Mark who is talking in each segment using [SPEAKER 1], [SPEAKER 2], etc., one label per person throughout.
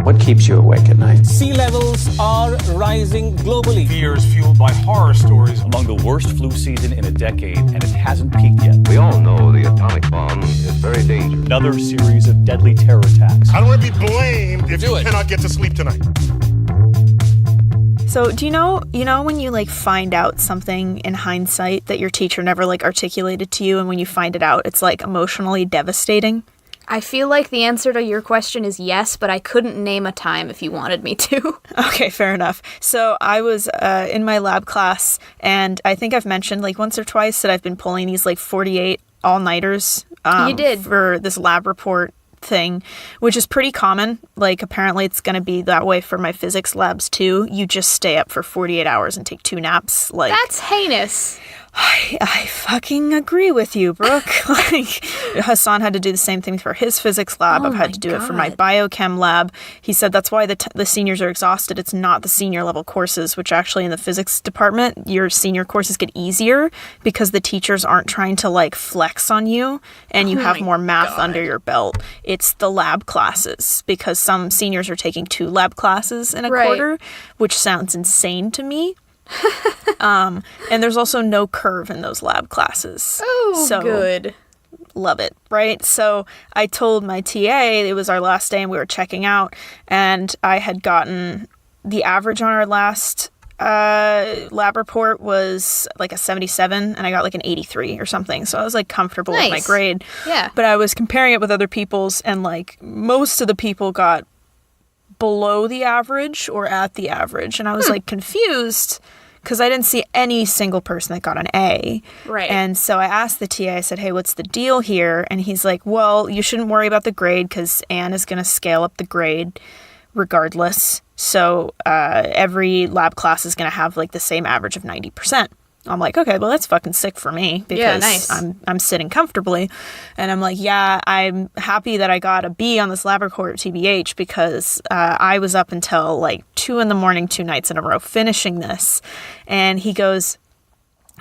[SPEAKER 1] What keeps you awake at night?
[SPEAKER 2] Sea levels are rising globally.
[SPEAKER 3] Fears fueled by horror stories.
[SPEAKER 4] Among the worst flu season in a decade, and it hasn't peaked yet.
[SPEAKER 5] We all know the atomic bomb is very dangerous.
[SPEAKER 4] Another series of deadly terror attacks.
[SPEAKER 3] I don't want to be blamed if you cannot get to sleep tonight.
[SPEAKER 6] So do you know when you like find out something in hindsight that your teacher never like articulated to you, and when you find it out, it's like emotionally devastating?
[SPEAKER 7] I feel like the answer to your question is yes, but I couldn't name a time if you wanted me to.
[SPEAKER 6] Okay, fair enough. So I was in my lab class, and I think I've mentioned like once or twice that I've been pulling these like 48 all-nighters
[SPEAKER 7] You did.
[SPEAKER 6] for this lab report thing, which is pretty common. Like apparently it's going to be that way for my physics labs too. You just stay up for 48 hours and take 2 naps. Like
[SPEAKER 7] That's heinous.
[SPEAKER 6] I fucking agree with you, Brooke. Like, Hassan had to do the same thing for his physics lab. I've had to do it for my biochem lab. He said that's why the seniors are exhausted. It's not the senior level courses, which actually in the physics department, your senior courses get easier because the teachers aren't trying to like flex on you and you have more math under your belt. It's the lab classes because some seniors are taking 2 lab classes in a quarter, which sounds insane to me. And there's also no curve in those lab classes.
[SPEAKER 7] Oh, so good.
[SPEAKER 6] Love it, right? So I told my TA, it was our last day and we were checking out, and I had gotten the average on our last lab report was like a 77 and I got like an 83 or something. So I was like comfortable with my grade.
[SPEAKER 7] Yeah.
[SPEAKER 6] But I was comparing it with other people's, and like most of the people got below the average or at the average, and I was like confused because I didn't see any single person that got an A.
[SPEAKER 7] Right.
[SPEAKER 6] And so I asked the TA, I said, hey, what's the deal here? And he's like, well, you shouldn't worry about the grade because Anne is going to scale up the grade regardless. So every lab class is going to have like the same average of 90%. I'm like, okay, well, that's fucking sick for me because I'm sitting comfortably. And I'm like, yeah, I'm happy that I got a B on this lab report at TBH because I was up until like 2 a.m, 2 nights in a row finishing this. And he goes,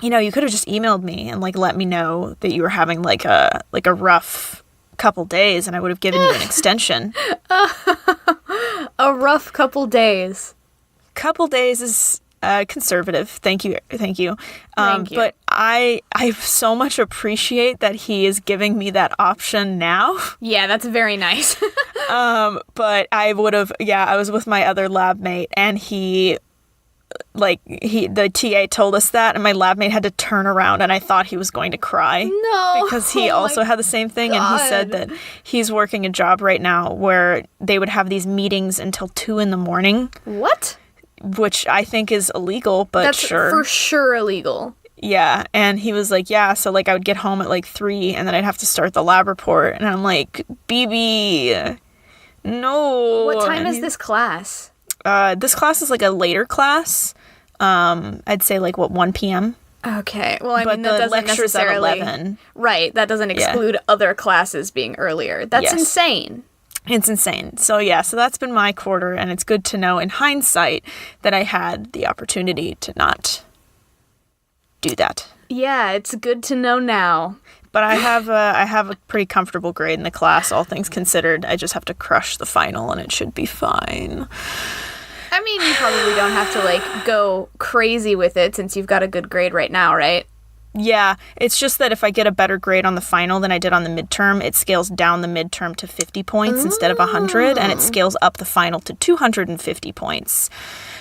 [SPEAKER 6] you know, you could have just emailed me and like let me know that you were having like a rough couple days and I would have given you an extension.
[SPEAKER 7] A rough couple days.
[SPEAKER 6] Couple days is conservative. Thank you.
[SPEAKER 7] Thank you.
[SPEAKER 6] But I so much appreciate that he is giving me that option now.
[SPEAKER 7] Yeah, that's very nice.
[SPEAKER 6] But I would have, I was with my other lab mate and the TA told us that and my lab mate had to turn around and I thought he was going to cry.
[SPEAKER 7] No.
[SPEAKER 6] Because he also had the same thing and he said that he's working a job right now where they would have these meetings until 2 a.m.
[SPEAKER 7] What?
[SPEAKER 6] Which I think is illegal, but
[SPEAKER 7] that's
[SPEAKER 6] sure.
[SPEAKER 7] For sure illegal.
[SPEAKER 6] Yeah, and he was like, yeah, so like I would get home at like 3 and then I'd have to start the lab report. And I'm like, BB, no.
[SPEAKER 7] What time is this class?
[SPEAKER 6] This class is like a later class. I'd say like, 1 p.m.?
[SPEAKER 7] Okay, well, I mean,
[SPEAKER 6] that doesn't
[SPEAKER 7] lecture's
[SPEAKER 6] necessarily... at 11.
[SPEAKER 7] Right, that doesn't exclude other classes being earlier. That's insane.
[SPEAKER 6] It's insane. So so that's been my quarter, and it's good to know in hindsight that I had the opportunity to not do that.
[SPEAKER 7] Yeah, it's good to know now.
[SPEAKER 6] But I have a pretty comfortable grade in the class, all things considered. I just have to crush the final, and it should be fine.
[SPEAKER 7] I mean, you probably don't have to, like, go crazy with it since you've got a good grade right now, right?
[SPEAKER 6] Yeah, it's just that if I get a better grade on the final than I did on the midterm, it scales down the midterm to 50 points instead of 100, and it scales up the final to 250 points.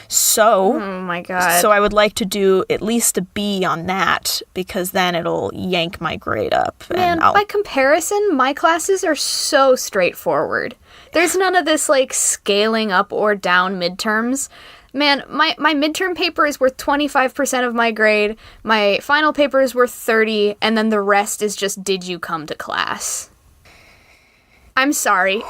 [SPEAKER 6] So,
[SPEAKER 7] oh my god.
[SPEAKER 6] So I would like to do at least a B on that, because then it'll yank my grade up.
[SPEAKER 7] Man, by comparison, my classes are so straightforward. There's none of this, like, scaling up or down midterms. Man, my midterm paper is worth 25% of my grade, my final paper is worth 30, and then the rest is just, did you come to class? I'm sorry.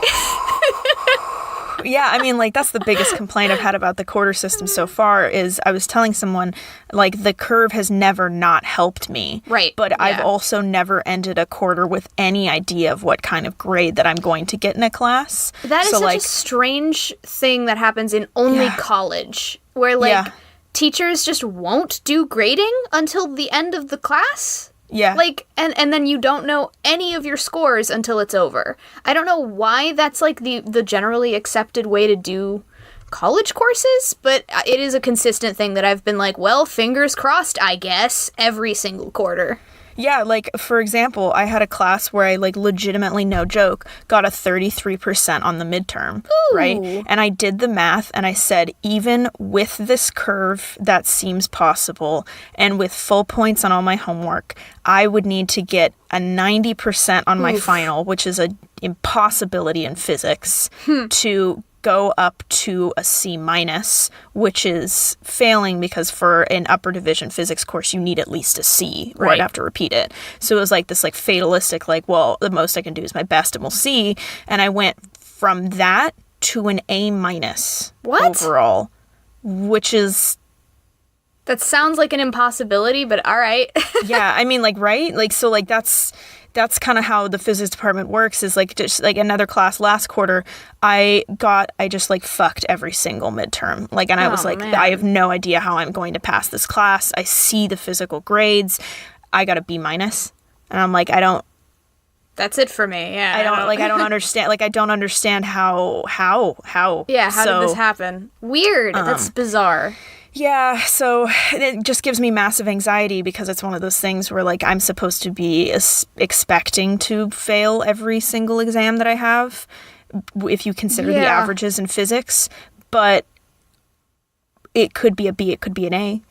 [SPEAKER 6] Yeah, I mean, like, that's the biggest complaint I've had about the quarter system so far is I was telling someone, like, the curve has never not helped me.
[SPEAKER 7] Right.
[SPEAKER 6] But I've also never ended a quarter with any idea of what kind of grade that I'm going to get in a class.
[SPEAKER 7] That is such a strange thing that happens in only college, where, like, teachers just won't do grading until the end of the class.
[SPEAKER 6] Yeah.
[SPEAKER 7] Like, and then you don't know any of your scores until it's over. I don't know why that's like the generally accepted way to do college courses, but it is a consistent thing that I've been like, well, fingers crossed, I guess, every single quarter.
[SPEAKER 6] Yeah, like, for example, I had a class where I, like, legitimately, no joke, got a 33% on the midterm, right? And I did the math, and I said, even with this curve, that seems possible, and with full points on all my homework, I would need to get a 90% on my final, which is an impossibility in physics, to go up to a C minus, which is failing because for an upper division physics course, you need at least a C, or I'd have to repeat it. So it was like this like fatalistic, like, well, the most I can do is my best and we'll see. And I went from that to an A minus overall, which is...
[SPEAKER 7] That sounds like an impossibility, but all right.
[SPEAKER 6] Yeah, I mean, like, right? Like, so, like, that's kind of how the physics department works, is like, just like another class last quarter, I just like fucked every single midterm. Like, and I was like, man, I have no idea how I'm going to pass this class. I see the physical grades. I got a B minus. And I'm like,
[SPEAKER 7] that's it for me. Yeah.
[SPEAKER 6] I don't understand. Like, I don't understand how.
[SPEAKER 7] Yeah. How did this happen? Weird. That's bizarre.
[SPEAKER 6] Yeah, so it just gives me massive anxiety because it's one of those things where, like, I'm supposed to be expecting to fail every single exam that I have, if you consider the averages in physics, but it could be a B, it could be an A.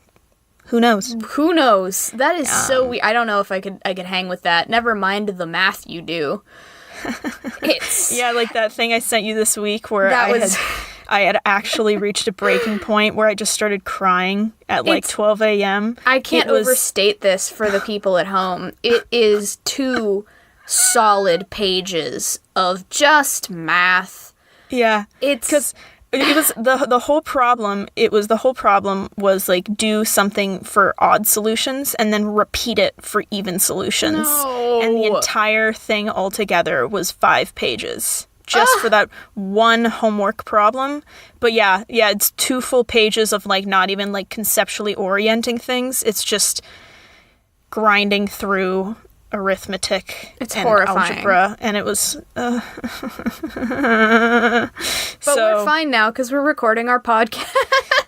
[SPEAKER 6] Who knows? Who knows?
[SPEAKER 7] That is so weird. I don't know if I could hang with that. Never mind the math you do.
[SPEAKER 6] Yeah, like that thing I sent you this week where I had actually reached a breaking point where I just started crying at like 12 a.m.
[SPEAKER 7] I can't overstate this for the people at home. It is 2 solid pages of just math.
[SPEAKER 6] Yeah.
[SPEAKER 7] It's...
[SPEAKER 6] Because it was the whole problem. The whole problem was like do something for odd solutions and then repeat it for even solutions.
[SPEAKER 7] No.
[SPEAKER 6] And the entire thing altogether was 5 pages. Just for that one homework problem. But yeah, it's 2 full pages of like not even like conceptually orienting things. It's just grinding through arithmetic and
[SPEAKER 7] horrifying.
[SPEAKER 6] Algebra, and it was
[SPEAKER 7] But we're fine now because we're recording our podcast.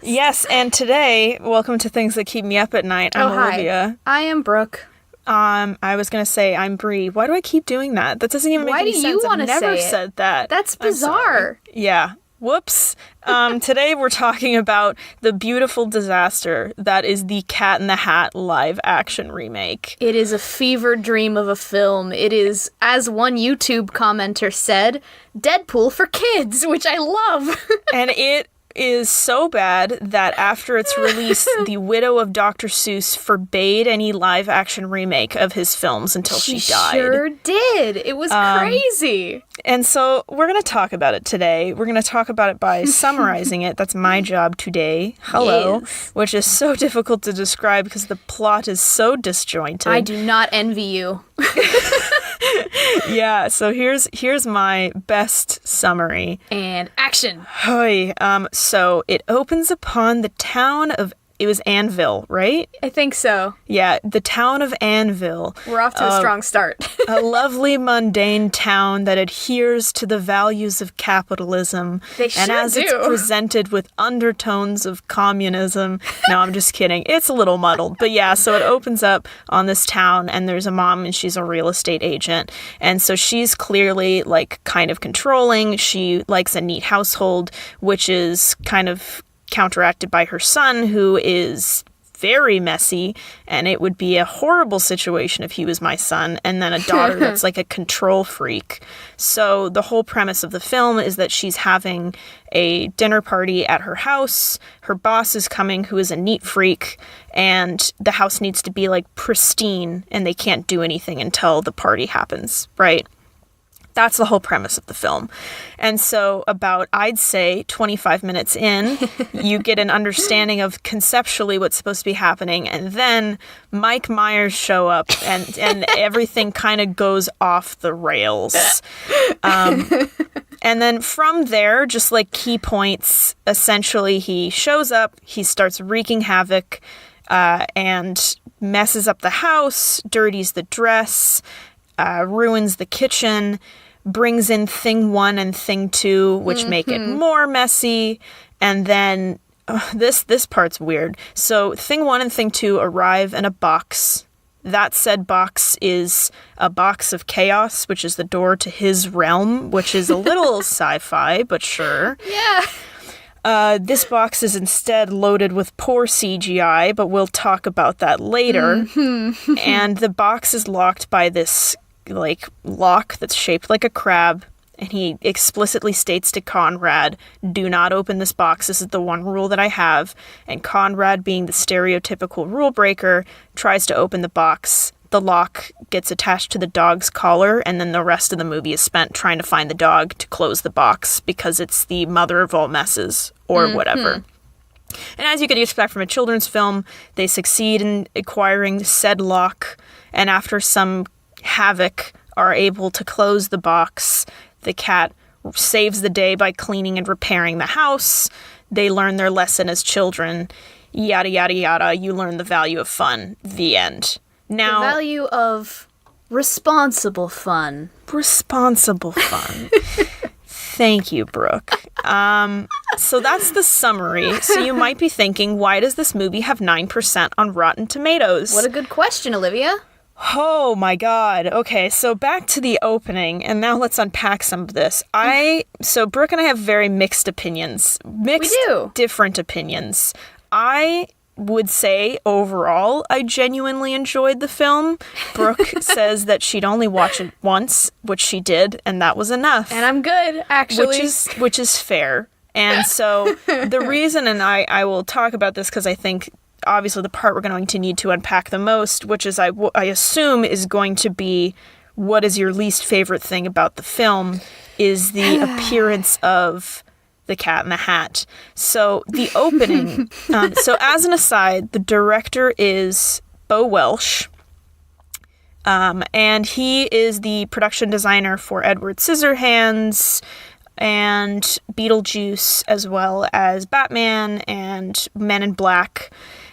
[SPEAKER 6] Yes, and today, welcome to Things That Keep Me Up at Night. I'm Olivia.
[SPEAKER 7] Hi. I am Brooke.
[SPEAKER 6] I was gonna say I'm Bree. Why do I keep doing that? That doesn't even make any sense.
[SPEAKER 7] Why do you want to say it?
[SPEAKER 6] I've never said that.
[SPEAKER 7] That's bizarre.
[SPEAKER 6] Yeah. Whoops. Today we're talking about the beautiful disaster that is the Cat in the Hat live action remake.
[SPEAKER 7] It is a fever dream of a film. It is, as one YouTube commenter said, Deadpool for kids, which I love. And
[SPEAKER 6] it is so bad that after its release, the widow of Dr. Seuss forbade any live action remake of his films until she died.
[SPEAKER 7] She sure did. It was crazy.
[SPEAKER 6] And so we're going to talk about it today. We're going to talk about it by summarizing it. That's my job today. Hello.
[SPEAKER 7] Yes.
[SPEAKER 6] Which is so difficult to describe because the plot is so disjointed.
[SPEAKER 7] I do not envy you.
[SPEAKER 6] Yeah, so here's my best summary.
[SPEAKER 7] And action.
[SPEAKER 6] Hi. So it opens upon the town of... It was Anvil, right?
[SPEAKER 7] I think so.
[SPEAKER 6] Yeah, the town of Anvil.
[SPEAKER 7] We're off to a strong start.
[SPEAKER 6] A lovely, mundane town that adheres to the values of capitalism.
[SPEAKER 7] They sure
[SPEAKER 6] and as
[SPEAKER 7] do.
[SPEAKER 6] It's presented with undertones of communism. No, I'm just kidding. It's a little muddled. But yeah, so it opens up on this town, and there's a mom, and she's a real estate agent. And so she's clearly, like, kind of controlling. She likes a neat household, which is kind of counteracted by her son, who is very messy, and it would be a horrible situation if he was my son, and then a daughter that's like a control freak. So the whole premise of the film is that she's having a dinner party at her house, her boss is coming, who is a neat freak, and the house needs to be like pristine, and they can't do anything until the party happens, right? That's the whole premise of the film. And so about, I'd say, 25 minutes in, you get an understanding of conceptually what's supposed to be happening. And then Mike Myers show up and everything kind of goes off the rails. And then from there, just like key points, essentially he shows up, he starts wreaking havoc and messes up the house, dirties the dress, ruins the kitchen, brings in Thing 1 and Thing 2, which make it more messy, and then this part's weird. So Thing 1 and Thing 2 arrive in a box. That said box is a box of chaos, which is the door to his realm, which is a little sci-fi, but sure.
[SPEAKER 7] Yeah.
[SPEAKER 6] This box is instead loaded with poor CGI, but we'll talk about that later. And the box is locked by this, like, lock that's shaped like a crab. And he explicitly states to Conrad, do not open this box. This is the one rule that I have. And Conrad, being the stereotypical rule breaker, tries to open the box. The lock gets attached to the dog's collar, and then the rest of the movie is spent trying to find the dog to close the box because it's the mother of all messes, or whatever. And as you could expect from a children's film, they succeed in acquiring said lock, and after some havoc, are able to close the box. The cat saves the day by cleaning and repairing the house. They learn their lesson as children. Yada, yada, yada. You learn the value of fun. The end. Now,
[SPEAKER 7] The value of responsible fun.
[SPEAKER 6] Responsible fun. Thank you, Brooke. So that's the summary. So you might be thinking, why does this movie have 9% on Rotten Tomatoes?
[SPEAKER 7] What a good question, Olivia.
[SPEAKER 6] Oh my god. Okay, so back to the opening, and now let's unpack some of this. So Brooke and I have very mixed opinions. We
[SPEAKER 7] do.
[SPEAKER 6] Different opinions. I would say, overall, I genuinely enjoyed the film. Brooke says that she'd only watch it once, which she did, and that was enough.
[SPEAKER 7] And I'm good, actually.
[SPEAKER 6] Which is fair. And so the reason, and I will talk about this because I think obviously the part we're going to need to unpack the most, which is I assume is going to be what is your least favorite thing about the film, is the appearance of the Cat in the Hat. So the opening, so as an aside, the director is Bo Welsh, and he is the production designer for Edward Scissorhands and Beetlejuice, as well as Batman and Men in Black.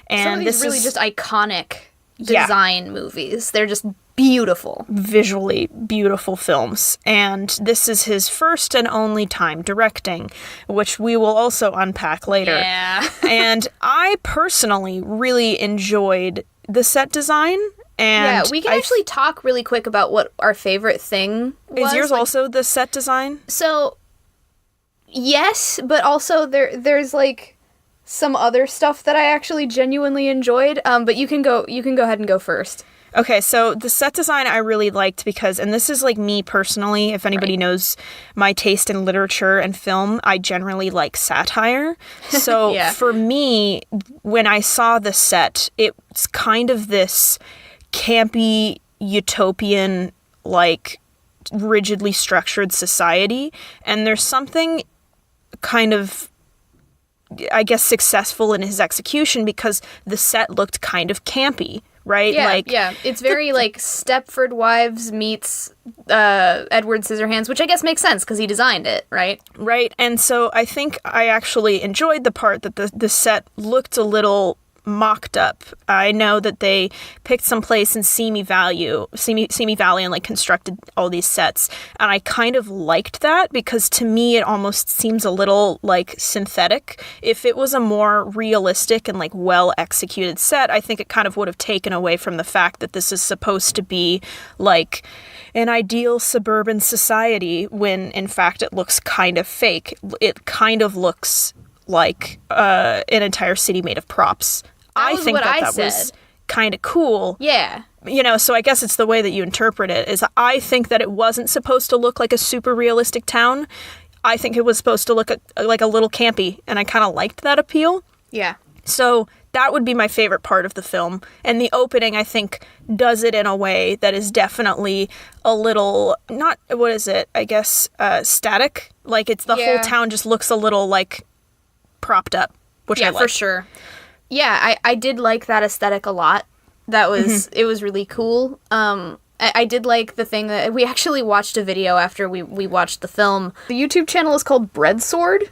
[SPEAKER 6] And
[SPEAKER 7] Some of these
[SPEAKER 6] this
[SPEAKER 7] really
[SPEAKER 6] is
[SPEAKER 7] just iconic design movies. They're just beautiful.
[SPEAKER 6] Visually beautiful films. And this is his first and only time directing, which we will also unpack later.
[SPEAKER 7] Yeah.
[SPEAKER 6] And I personally really enjoyed the set design. And
[SPEAKER 7] yeah, we can actually talk really quick about what our favorite thing was.
[SPEAKER 6] Is yours also the set design?
[SPEAKER 7] So, yes, but also there's like some other stuff that I actually genuinely enjoyed. But you can go ahead and go first.
[SPEAKER 6] Okay, so the set design I really liked because, and this is like me personally, if anybody knows my taste in literature and film, I generally like satire. So for me, when I saw the set, it's kind of this campy, utopian, like rigidly structured society. And there's something kind of, I guess, successful in his execution because the set looked kind of campy. Right?
[SPEAKER 7] Yeah, it's very like Stepford Wives meets Edward Scissorhands, which I guess makes sense because he designed it, right?
[SPEAKER 6] Right, and so I think I actually enjoyed the part that the set looked a little mocked up. I know that they picked some place in Simi Valley and like constructed all these sets, and I kind of liked that because to me it almost seems a little like synthetic. If it was a more realistic and like well executed set, I think it kind of would have taken away from the fact that this is supposed to be like an ideal suburban society when in fact it looks kind of fake. It kind of looks like an entire city made of props. I think that was kind of cool.
[SPEAKER 7] Yeah.
[SPEAKER 6] You know, so I guess it's the way that you interpret it, is I think that it wasn't supposed to look like a super realistic town. I think it was supposed to look like a little campy, and I kind of liked that appeal.
[SPEAKER 7] Yeah.
[SPEAKER 6] So that would be my favorite part of the film. And the opening, I think, does it in a way that is definitely a little, not, what is it, I guess, static. Like, it's the whole town just looks a little, like, propped up, which I like.
[SPEAKER 7] Yeah, for sure. Yeah, I did like that aesthetic a lot. That was, it was really cool. I did like the thing that, we actually watched a video after we watched the film. The YouTube channel is called Breadsword.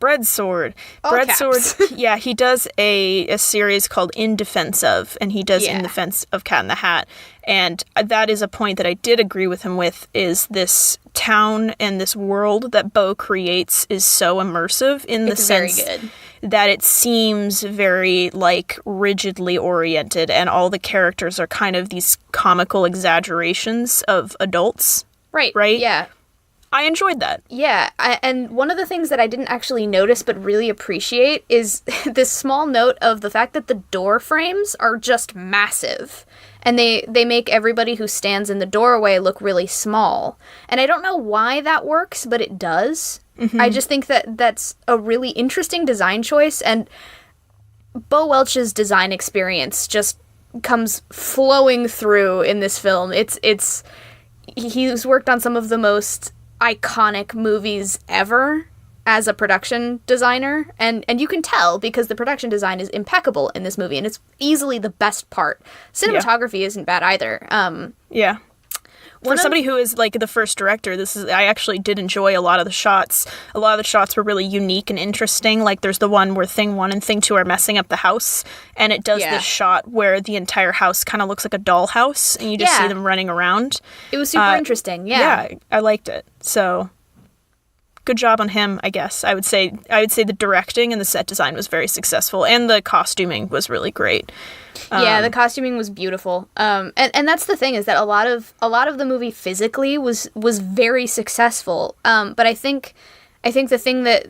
[SPEAKER 6] Breadsword.
[SPEAKER 7] All caps.
[SPEAKER 6] Yeah, he does a series called In Defense Of, and he does In Defense of Cat in the Hat. And that is a point that I did agree with him with, is this town and this world that Bo creates is so immersive in the sense
[SPEAKER 7] very good.
[SPEAKER 6] that it seems very, like, rigidly oriented, and all the characters are kind of these comical exaggerations of adults.
[SPEAKER 7] Right.
[SPEAKER 6] Yeah. I enjoyed that.
[SPEAKER 7] Yeah, and one of the things that I didn't actually notice but really appreciate is this small note of the fact that the door frames are just massive. And they make everybody who stands in the doorway look really small. And I don't know why that works, but it does. Mm-hmm. I just think that that's a really interesting design choice, and Bo Welch's design experience just comes flowing through in this film. He's worked on some of the most iconic movies ever as a production designer, and you can tell because the production design is impeccable in this movie, and it's easily the best part. Cinematography isn't bad either.
[SPEAKER 6] Yeah. For somebody who is, like, the first director, I actually did enjoy a lot of the shots. A lot of the shots were really unique and interesting. Like, there's the one where Thing 1 and Thing 2 are messing up the house, and it does this shot where the entire house kind of looks like a dollhouse, and you just see them running around.
[SPEAKER 7] It was super interesting,
[SPEAKER 6] Yeah, I liked it. So, good job on him, I guess. I would say the directing and the set design was very successful, and the costuming was really great.
[SPEAKER 7] The costuming was beautiful. And that's the thing, is that a lot of the movie physically was very successful. But I think the thing that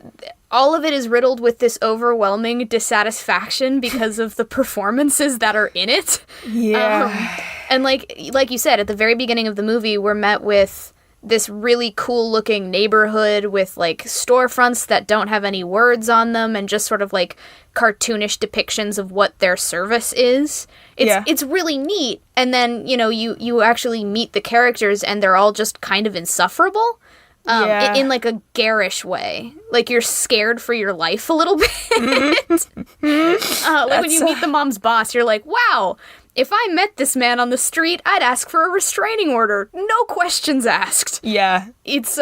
[SPEAKER 7] all of it is riddled with this overwhelming dissatisfaction because of the performances that are in it.
[SPEAKER 6] Yeah.
[SPEAKER 7] And like you said, at the very beginning of the movie, we're met with this really cool looking neighborhood with, like, storefronts that don't have any words on them, and just sort of, like, cartoonish depictions of what their service is. It's really neat. And then, you actually meet the characters, and they're all just kind of insufferable. In like a garish way. Like, you're scared for your life a little bit.
[SPEAKER 6] Mm-hmm.
[SPEAKER 7] Like when you meet the mom's boss, you're like, wow, if I met this man on the street, I'd ask for a restraining order. No questions asked.
[SPEAKER 6] Yeah.
[SPEAKER 7] It's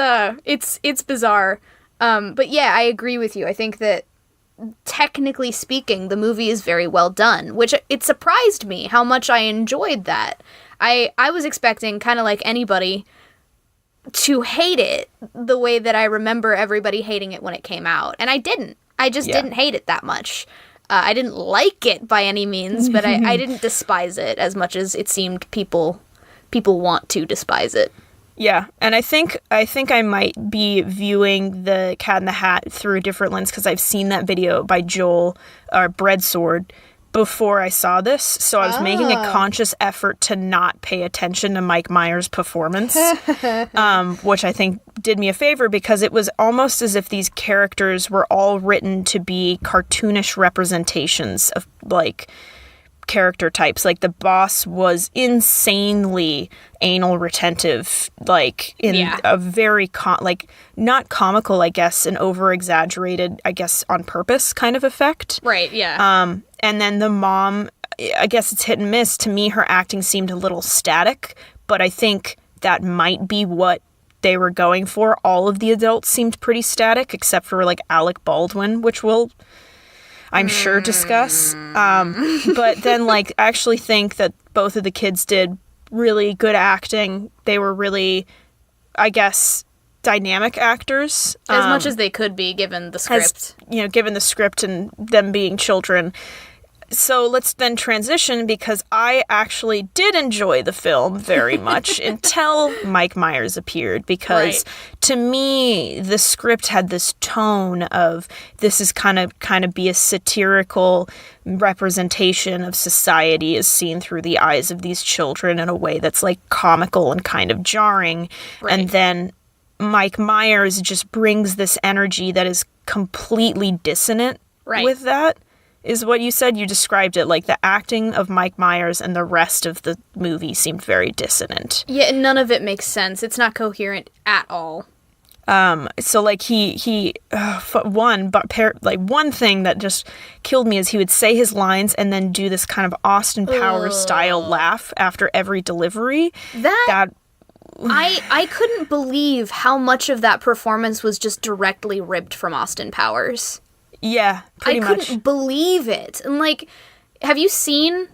[SPEAKER 7] bizarre. But yeah, I agree with you. I think that technically speaking, the movie is very well done, which it surprised me how much I enjoyed that. I was expecting, kind of like anybody, to hate it the way that I remember everybody hating it when it came out. And I didn't. I just didn't hate it that much. I didn't like it by any means, but I didn't despise it as much as it seemed people want to despise it.
[SPEAKER 6] Yeah, and I think I might be viewing the Cat in the Hat through a different lens because I've seen that video by Joel, or Breadsword, before I saw this, so I was making a conscious effort to not pay attention to Mike Myers' performance, which I think did me a favor, because it was almost as if these characters were all written to be cartoonish representations of, like, character types. Like, the boss was insanely anal retentive, like, in a very not comical, I guess, an over exaggerated, I guess, on purpose kind of effect.
[SPEAKER 7] Right, yeah.
[SPEAKER 6] And then the mom, I guess it's hit and miss. To me, her acting seemed a little static, but I think that might be what they were going for. All of the adults seemed pretty static, except for, like, Alec Baldwin, which we'll, I'm sure, discuss. But then, like, I actually think that both of the kids did really good acting. They were really, I guess, dynamic actors.
[SPEAKER 7] As much as they could be, given the script.
[SPEAKER 6] Given the script and them being children. So let's then transition, because I actually did enjoy the film very much until Mike Myers appeared, because to me, the script had this tone of, this is kind of be a satirical representation of society as seen through the eyes of these children in a way that's, like, comical and kind of jarring.
[SPEAKER 7] Right.
[SPEAKER 6] And then Mike Myers just brings this energy that is completely dissonant with that. Is what you said. You described it like the acting of Mike Myers and the rest of the movie seemed very dissonant.
[SPEAKER 7] Yeah, none of it makes sense. It's not coherent at all.
[SPEAKER 6] So, like, one thing that just killed me is he would say his lines and then do this kind of Austin Powers style laugh after every delivery. That
[SPEAKER 7] I couldn't believe how much of that performance was just directly ripped from Austin Powers.
[SPEAKER 6] Yeah, pretty much.
[SPEAKER 7] I couldn't believe it. And, like, you've seen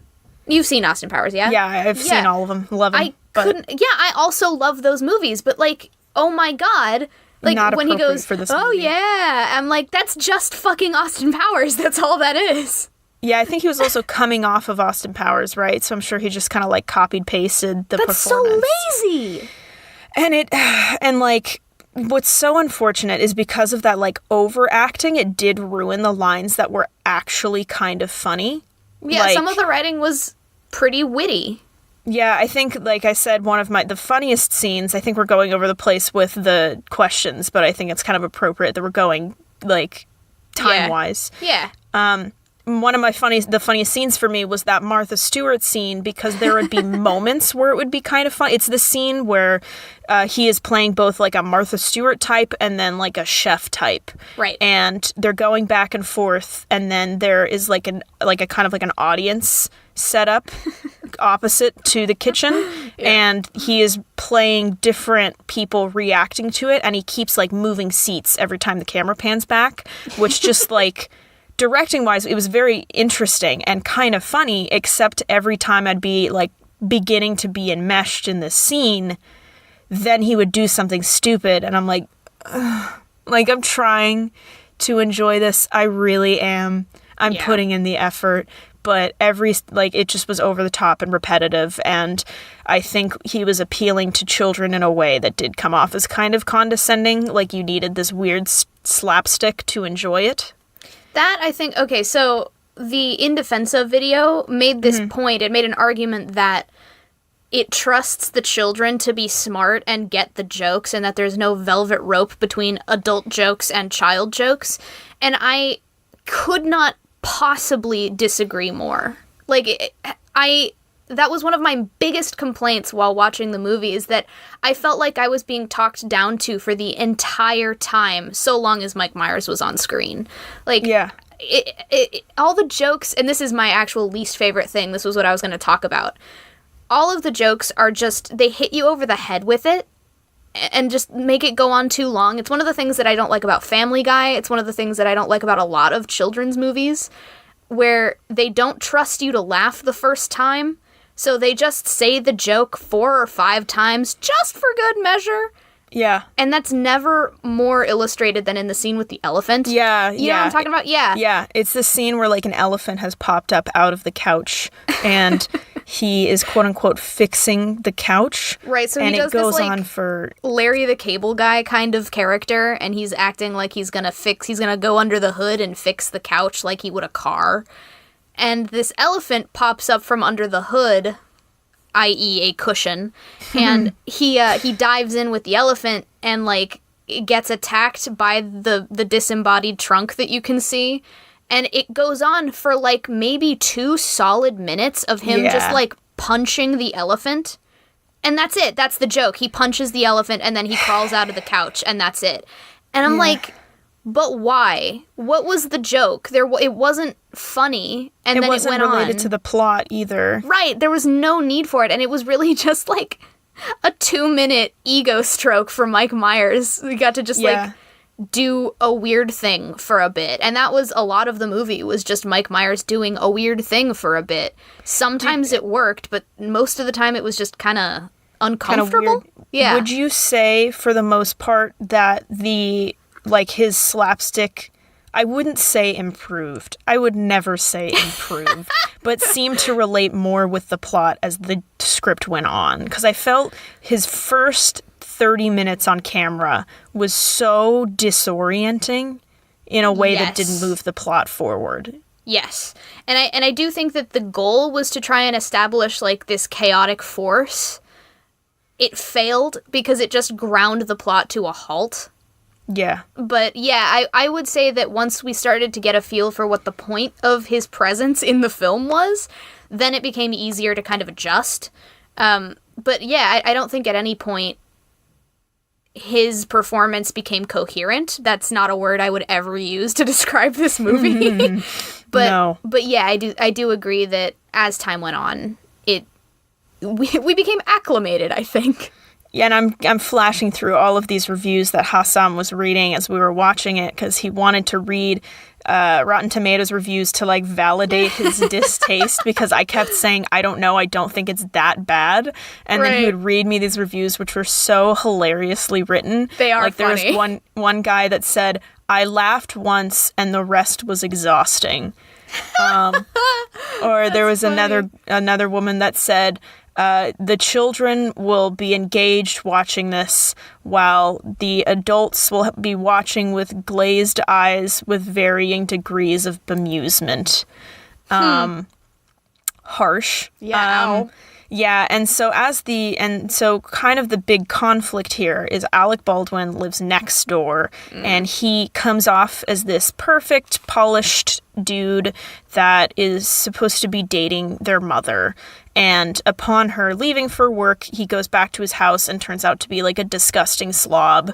[SPEAKER 7] Austin Powers, yeah?
[SPEAKER 6] Yeah, I've seen all of them. Love them.
[SPEAKER 7] I also love those movies, but, like, oh my god, like,
[SPEAKER 6] not
[SPEAKER 7] when he goes,
[SPEAKER 6] for this
[SPEAKER 7] oh
[SPEAKER 6] movie.
[SPEAKER 7] yeah, I'm like, that's just fucking Austin Powers, that's all that is.
[SPEAKER 6] Yeah, I think he was also coming off of Austin Powers, right? So I'm sure he just kind of, like, copied, pasted the
[SPEAKER 7] That's
[SPEAKER 6] performance.
[SPEAKER 7] so lazy!
[SPEAKER 6] And, like, what's so unfortunate is because of that, like, overacting, it did ruin the lines that were actually kind of funny.
[SPEAKER 7] Yeah,
[SPEAKER 6] like,
[SPEAKER 7] some of the writing was pretty witty.
[SPEAKER 6] Yeah, I think, like I said, one of the funniest scenes, I think we're going over the place with the questions, but I think it's kind of appropriate that we're going, like, time-wise.
[SPEAKER 7] Yeah.
[SPEAKER 6] One of the funniest scenes for me was that Martha Stewart scene, because there would be moments where it would be kind of fun. It's the scene where he is playing both, like, a Martha Stewart type and then, like, a chef type.
[SPEAKER 7] Right.
[SPEAKER 6] And they're going back and forth, and then there is, like, a kind of like an audience set up opposite to the kitchen, and he is playing different people reacting to it, and he keeps, like, moving seats every time the camera pans back, which just, like, directing wise, it was very interesting and kind of funny, except every time I'd be, like, beginning to be enmeshed in this scene, then he would do something stupid, and I'm like, ugh. Like, I'm trying to enjoy this, I really am, I'm putting in the effort, but it just was over the top and repetitive, and I think he was appealing to children in a way that did come off as kind of condescending, like you needed this weird slapstick to enjoy it.
[SPEAKER 7] That, I think, okay, so the In Defensa video made this point, it made an argument that it trusts the children to be smart and get the jokes, and that there's no velvet rope between adult jokes and child jokes, and I could not possibly disagree more. Like, that was one of my biggest complaints while watching the movie, is that I felt like I was being talked down to for the entire time, so long as Mike Myers was on screen. Like,
[SPEAKER 6] yeah.
[SPEAKER 7] All the jokes, and this is my actual least favorite thing, this was what I was going to talk about. All of the jokes are just, they hit you over the head with it, and just make it go on too long. It's one of the things that I don't like about Family Guy. It's one of the things that I don't like about a lot of children's movies, where they don't trust you to laugh the first time, so they just say the joke 4 or 5 times just for good measure.
[SPEAKER 6] Yeah.
[SPEAKER 7] And that's never more illustrated than in the scene with the elephant.
[SPEAKER 6] Yeah,
[SPEAKER 7] You know what I'm talking about? Yeah.
[SPEAKER 6] Yeah, it's the scene where, like, an elephant has popped up out of the couch, and he is, quote-unquote, fixing the couch.
[SPEAKER 7] Right, so
[SPEAKER 6] and
[SPEAKER 7] he does
[SPEAKER 6] it goes
[SPEAKER 7] this, like,
[SPEAKER 6] on for
[SPEAKER 7] Larry the Cable Guy kind of character, and he's acting like he's gonna go under the hood and fix the couch like he would a car. And this elephant pops up from under the hood, i.e. a cushion, and he dives in with the elephant and, like, gets attacked by the disembodied trunk that you can see, and it goes on for, like, maybe 2 solid minutes of him just, like, punching the elephant, and that's it. That's the joke. He punches the elephant, and then he crawls out of the couch, and that's it. And I'm like, but why? What was the joke? It wasn't funny, and then it went on.
[SPEAKER 6] It wasn't related to the plot either.
[SPEAKER 7] Right, there was no need for it, and it was really just, like, a 2-minute ego stroke for Mike Myers. We got to just, like, do a weird thing for a bit, and that was a lot of the movie, was just Mike Myers doing a weird thing for a bit. Sometimes it worked, but most of the time it was just kind of uncomfortable. Yeah.
[SPEAKER 6] Would you say, for the most part, that his slapstick, I wouldn't say improved. I would never say improved, but seemed to relate more with the plot as the script went on. Because I felt his first 30 minutes on camera was so disorienting in a way that didn't move the plot forward.
[SPEAKER 7] Yes. And I do think that the goal was to try and establish, like, this chaotic force. It failed because it just ground the plot to a halt.
[SPEAKER 6] Yeah.
[SPEAKER 7] But yeah, I would say that once we started to get a feel for what the point of his presence in the film was, then it became easier to kind of adjust. But yeah, I don't think at any point his performance became coherent. That's not a word I would ever use to describe this movie. But yeah, I do agree that as time went on, we became acclimated, I think.
[SPEAKER 6] Yeah, and I'm flashing through all of these reviews that Hassam was reading as we were watching it because he wanted to read Rotten Tomatoes reviews to like validate his distaste because I kept saying, I don't know, I don't think it's that bad. And then he would read me these reviews, which were so hilariously written.
[SPEAKER 7] They are
[SPEAKER 6] like,
[SPEAKER 7] funny.
[SPEAKER 6] There was one guy that said, I laughed once and the rest was exhausting. Or there was another woman that said, the children will be engaged watching this while the adults will be watching with glazed eyes with varying degrees of bemusement. Harsh.
[SPEAKER 7] Yeah.
[SPEAKER 6] Yeah, and so kind of the big conflict here is Alec Baldwin lives next door, and he comes off as this perfect, polished dude that is supposed to be dating their mother. And upon her leaving for work, he goes back to his house and turns out to be like a disgusting slob,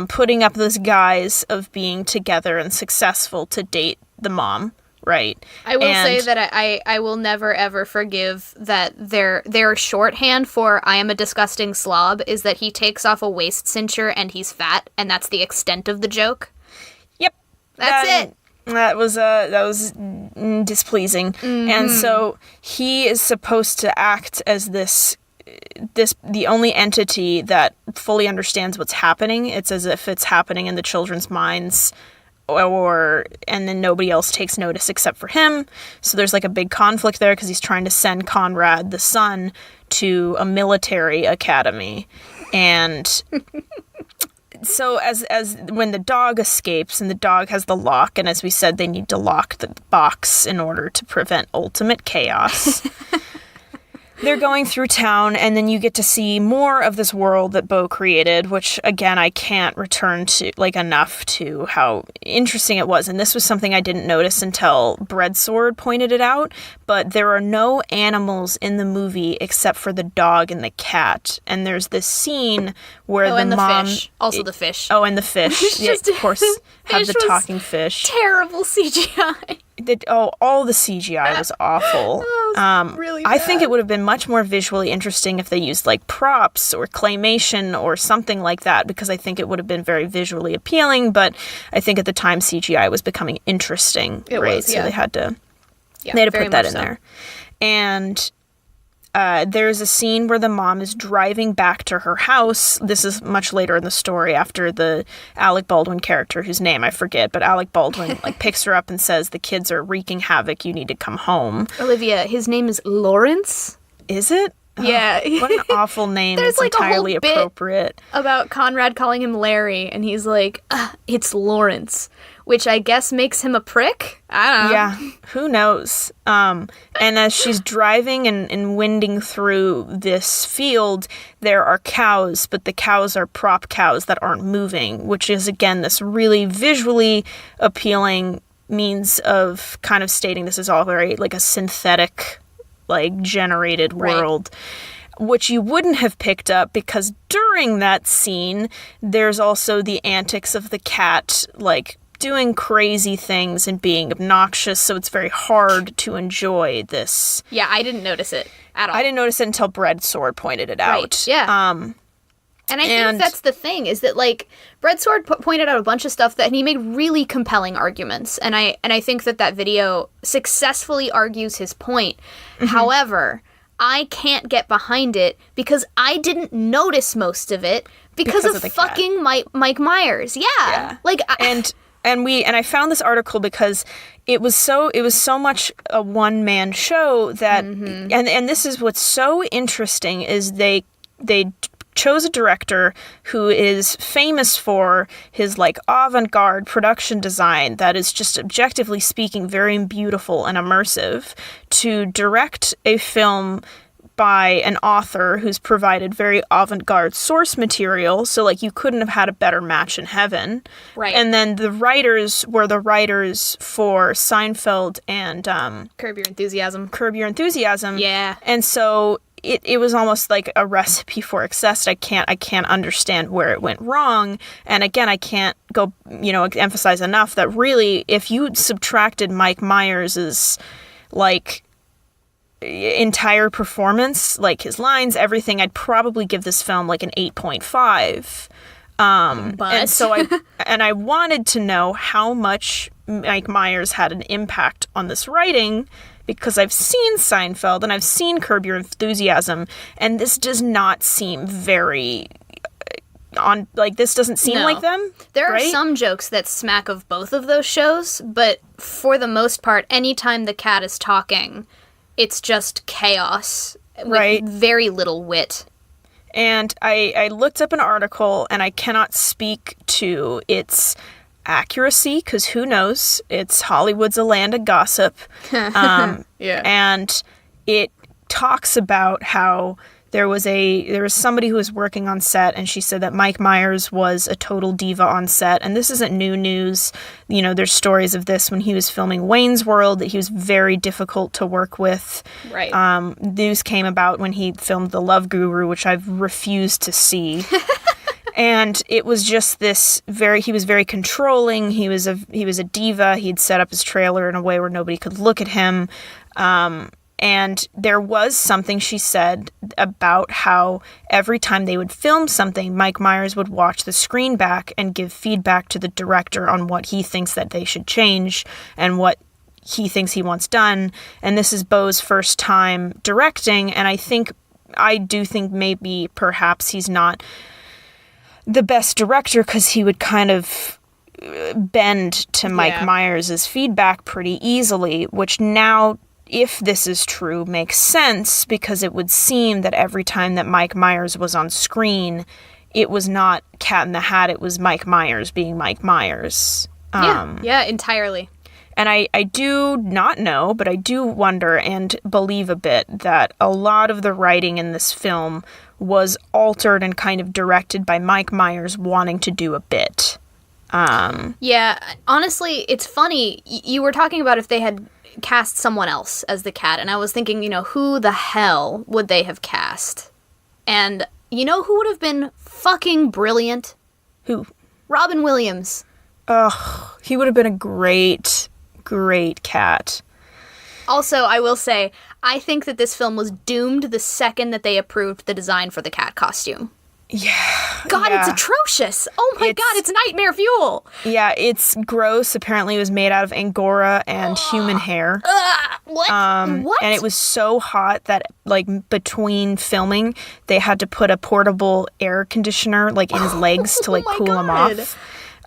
[SPEAKER 6] putting up this guise of being together and successful to date the mom. Right.
[SPEAKER 7] I will say that I will never ever forgive that their shorthand for I am a disgusting slob is that he takes off a waist cincher and he's fat, and that's the extent of the joke.
[SPEAKER 6] Yep.
[SPEAKER 7] That's it.
[SPEAKER 6] That was displeasing.
[SPEAKER 7] Mm-hmm.
[SPEAKER 6] And so he is supposed to act as the only entity that fully understands what's happening. It's as if it's happening in the children's minds, and then nobody else takes notice except for him. So there's like a big conflict there because he's trying to send Conrad, the son, to a military academy. And so as when the dog escapes, and the dog has the lock, and as we said, they need to lock the box in order to prevent ultimate chaos. They're going through town, and then you get to see more of this world that Bo created, which, again, I can't return to, like, enough to how interesting it was. And this was something I didn't notice until Breadsword pointed it out, but there are no animals in the movie except for the dog and the cat. And there's this scene where the mom...
[SPEAKER 7] fish. Also the fish.
[SPEAKER 6] Oh, and the fish. Yeah, of course, have the talking fish.
[SPEAKER 7] Terrible CGI.
[SPEAKER 6] All the CGI was awful.
[SPEAKER 7] Really
[SPEAKER 6] I
[SPEAKER 7] bad.
[SPEAKER 6] think it would have been much more visually interesting if they used like props or claymation or something like that, because I think it would have been very visually appealing. But I think at the time CGI was becoming interesting, right? So they had to put that in there. And there's a scene where the mom is driving back to her house. This is much later in the story after the Alec Baldwin character, whose name I forget, but Alec Baldwin like picks her up and says, the kids are wreaking havoc, you need to come home.
[SPEAKER 7] Olivia, his name is Lawrence?
[SPEAKER 6] Is it?
[SPEAKER 7] Yeah.
[SPEAKER 6] Oh, what an awful name.
[SPEAKER 7] There's
[SPEAKER 6] it's
[SPEAKER 7] like
[SPEAKER 6] entirely
[SPEAKER 7] a whole bit
[SPEAKER 6] appropriate.
[SPEAKER 7] About Conrad calling him Larry, and he's like, it's Lawrence, which I guess makes him a prick? I don't know.
[SPEAKER 6] Yeah, who knows? And as she's driving and winding through this field, there are cows, but the cows are prop cows that aren't moving, which is, again, this really visually appealing means of kind of stating this is all very, like, a synthetic, like, generated world. Which you wouldn't have picked up because during that scene, there's also the antics of the cat, like, doing crazy things and being obnoxious, so it's very hard to enjoy this.
[SPEAKER 7] Yeah, I didn't notice it at all.
[SPEAKER 6] I didn't notice it until Breadsword pointed it out.
[SPEAKER 7] Right, yeah. And I think that's the thing, is that, like, Breadsword pointed out a bunch of stuff and he made really compelling arguments, and I think that video successfully argues his point. Mm-hmm. However, I can't get behind it because I didn't notice most of it because of fucking Mike Myers. Yeah. Like,
[SPEAKER 6] And I found this article because it was so much a one-man show that, and this is what's so interesting is they chose a director who is famous for his, like, avant-garde production design that is just objectively speaking very beautiful and immersive, to direct a film by an author who's provided very avant-garde source material, so, like, you couldn't have had a better match in heaven.
[SPEAKER 7] Right.
[SPEAKER 6] And then the writers were the writers for Seinfeld and
[SPEAKER 7] Curb Your Enthusiasm.
[SPEAKER 6] Yeah. And so it was almost like a recipe for success. I can't understand where it went wrong. And again, I can't go, emphasize enough that really, if you subtracted Mike Myers's, like, entire performance, like his lines, everything, I'd probably give this film like an 8.5.
[SPEAKER 7] But
[SPEAKER 6] I wanted to know how much Mike Myers had an impact on this writing, because I've seen Seinfeld and I've seen Curb Your Enthusiasm, and this does not seem very this doesn't seem like them.
[SPEAKER 7] There
[SPEAKER 6] right?
[SPEAKER 7] are some jokes that smack of both of those shows, but for the most part, anytime the cat is talking, it's just chaos with
[SPEAKER 6] Right.
[SPEAKER 7] very little wit.
[SPEAKER 6] And I looked up an article, and I cannot speak to its accuracy, because who knows? It's Hollywood's a land of gossip.
[SPEAKER 7] Yeah.
[SPEAKER 6] And it talks about how there was somebody who was working on set, and she said that Mike Myers was a total diva on set. And this isn't new news. You know, there's stories of this when he was filming Wayne's World, that he was very difficult to work with.
[SPEAKER 7] Right.
[SPEAKER 6] News came about when he filmed The Love Guru, which I've refused to see. And it was just he was very controlling. He was a diva. He'd set up his trailer in a way where nobody could look at him. And there was something she said about how every time they would film something, Mike Myers would watch the screen back and give feedback to the director on what he thinks that they should change and what he thinks he wants done. And this is Beau's first time directing, and I do think maybe perhaps he's not the best director, because he would kind of bend to Mike Myers' feedback pretty easily, which now, if this is true, makes sense, because it would seem that every time that Mike Myers was on screen, it was not Cat in the Hat, it was Mike Myers being Mike Myers.
[SPEAKER 7] Yeah, entirely.
[SPEAKER 6] And I do not know, but I do wonder and believe a bit that a lot of the writing in this film was altered and kind of directed by Mike Myers wanting to do a bit.
[SPEAKER 7] Yeah, honestly, it's funny. You were talking about if they had cast someone else as the cat, and I was thinking, who the hell would they have cast? And you know who would have been fucking brilliant?
[SPEAKER 6] Who?
[SPEAKER 7] Robin Williams.
[SPEAKER 6] Ugh, he would have been a great cat.
[SPEAKER 7] Also, I will say, I think that this film was doomed the second that they approved the design for the cat costume.
[SPEAKER 6] Yeah.
[SPEAKER 7] God,
[SPEAKER 6] yeah.
[SPEAKER 7] it's atrocious. Oh my God, it's nightmare fuel.
[SPEAKER 6] Yeah, it's gross. Apparently it was made out of Angora and human hair.
[SPEAKER 7] What? What?
[SPEAKER 6] And it was so hot that, between filming, they had to put a portable air conditioner, in his legs to, cool him off.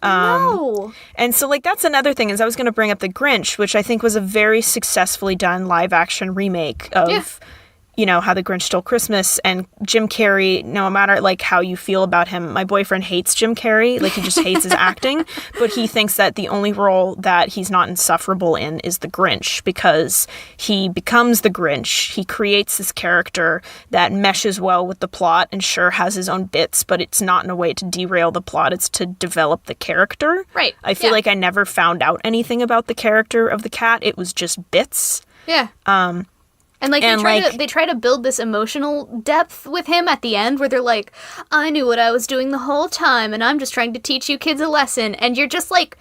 [SPEAKER 7] No.
[SPEAKER 6] And so, that's another thing, is I was going to bring up The Grinch, which I think was a very successfully done live-action remake of, How the Grinch Stole Christmas. And Jim Carrey, no matter, how you feel about him, my boyfriend hates Jim Carrey. He just hates his acting. But he thinks that the only role that he's not insufferable in is the Grinch, because he becomes the Grinch. He creates this character that meshes well with the plot and sure has his own bits, but it's not in a way to derail the plot. It's to develop the character.
[SPEAKER 7] Right.
[SPEAKER 6] I feel like I never found out anything about the character of the cat. It was just bits.
[SPEAKER 7] Yeah. And they try to build this emotional depth with him at the end, where they're like, I knew what I was doing the whole time, and I'm just trying to teach you kids a lesson. And you're just like,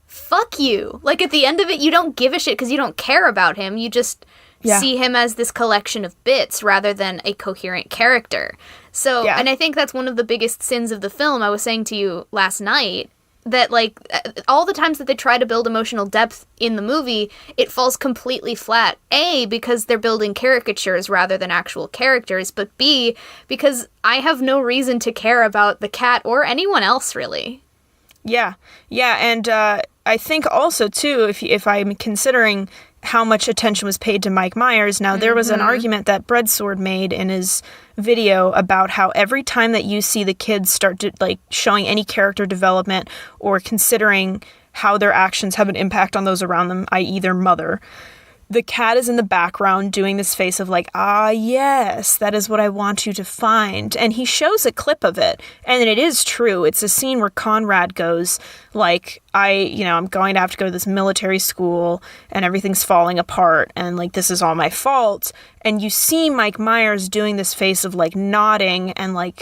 [SPEAKER 7] fuck you. At the end of it, you don't give a shit because you don't care about him. You just see him as this collection of bits rather than a coherent character. So, and I think that's one of the biggest sins of the film. I was saying to you last night that, all the times that they try to build emotional depth in the movie, it falls completely flat. A, because they're building caricatures rather than actual characters, but B, because I have no reason to care about the cat or anyone else, really. Yeah,
[SPEAKER 6] and I think also, too, if I'm considering how much attention was paid to Mike Myers. Now, there was an argument that Breadsword made in his video about how every time that you see the kids start to, showing any character development or considering how their actions have an impact on those around them, i.e. their mother, the cat is in the background doing this face of yes, that is what I want you to find. And he shows a clip of it. And it is true. It's a scene where Conrad goes, I'm going to have to go to this military school and everything's falling apart and this is all my fault. And you see Mike Myers doing this face of nodding and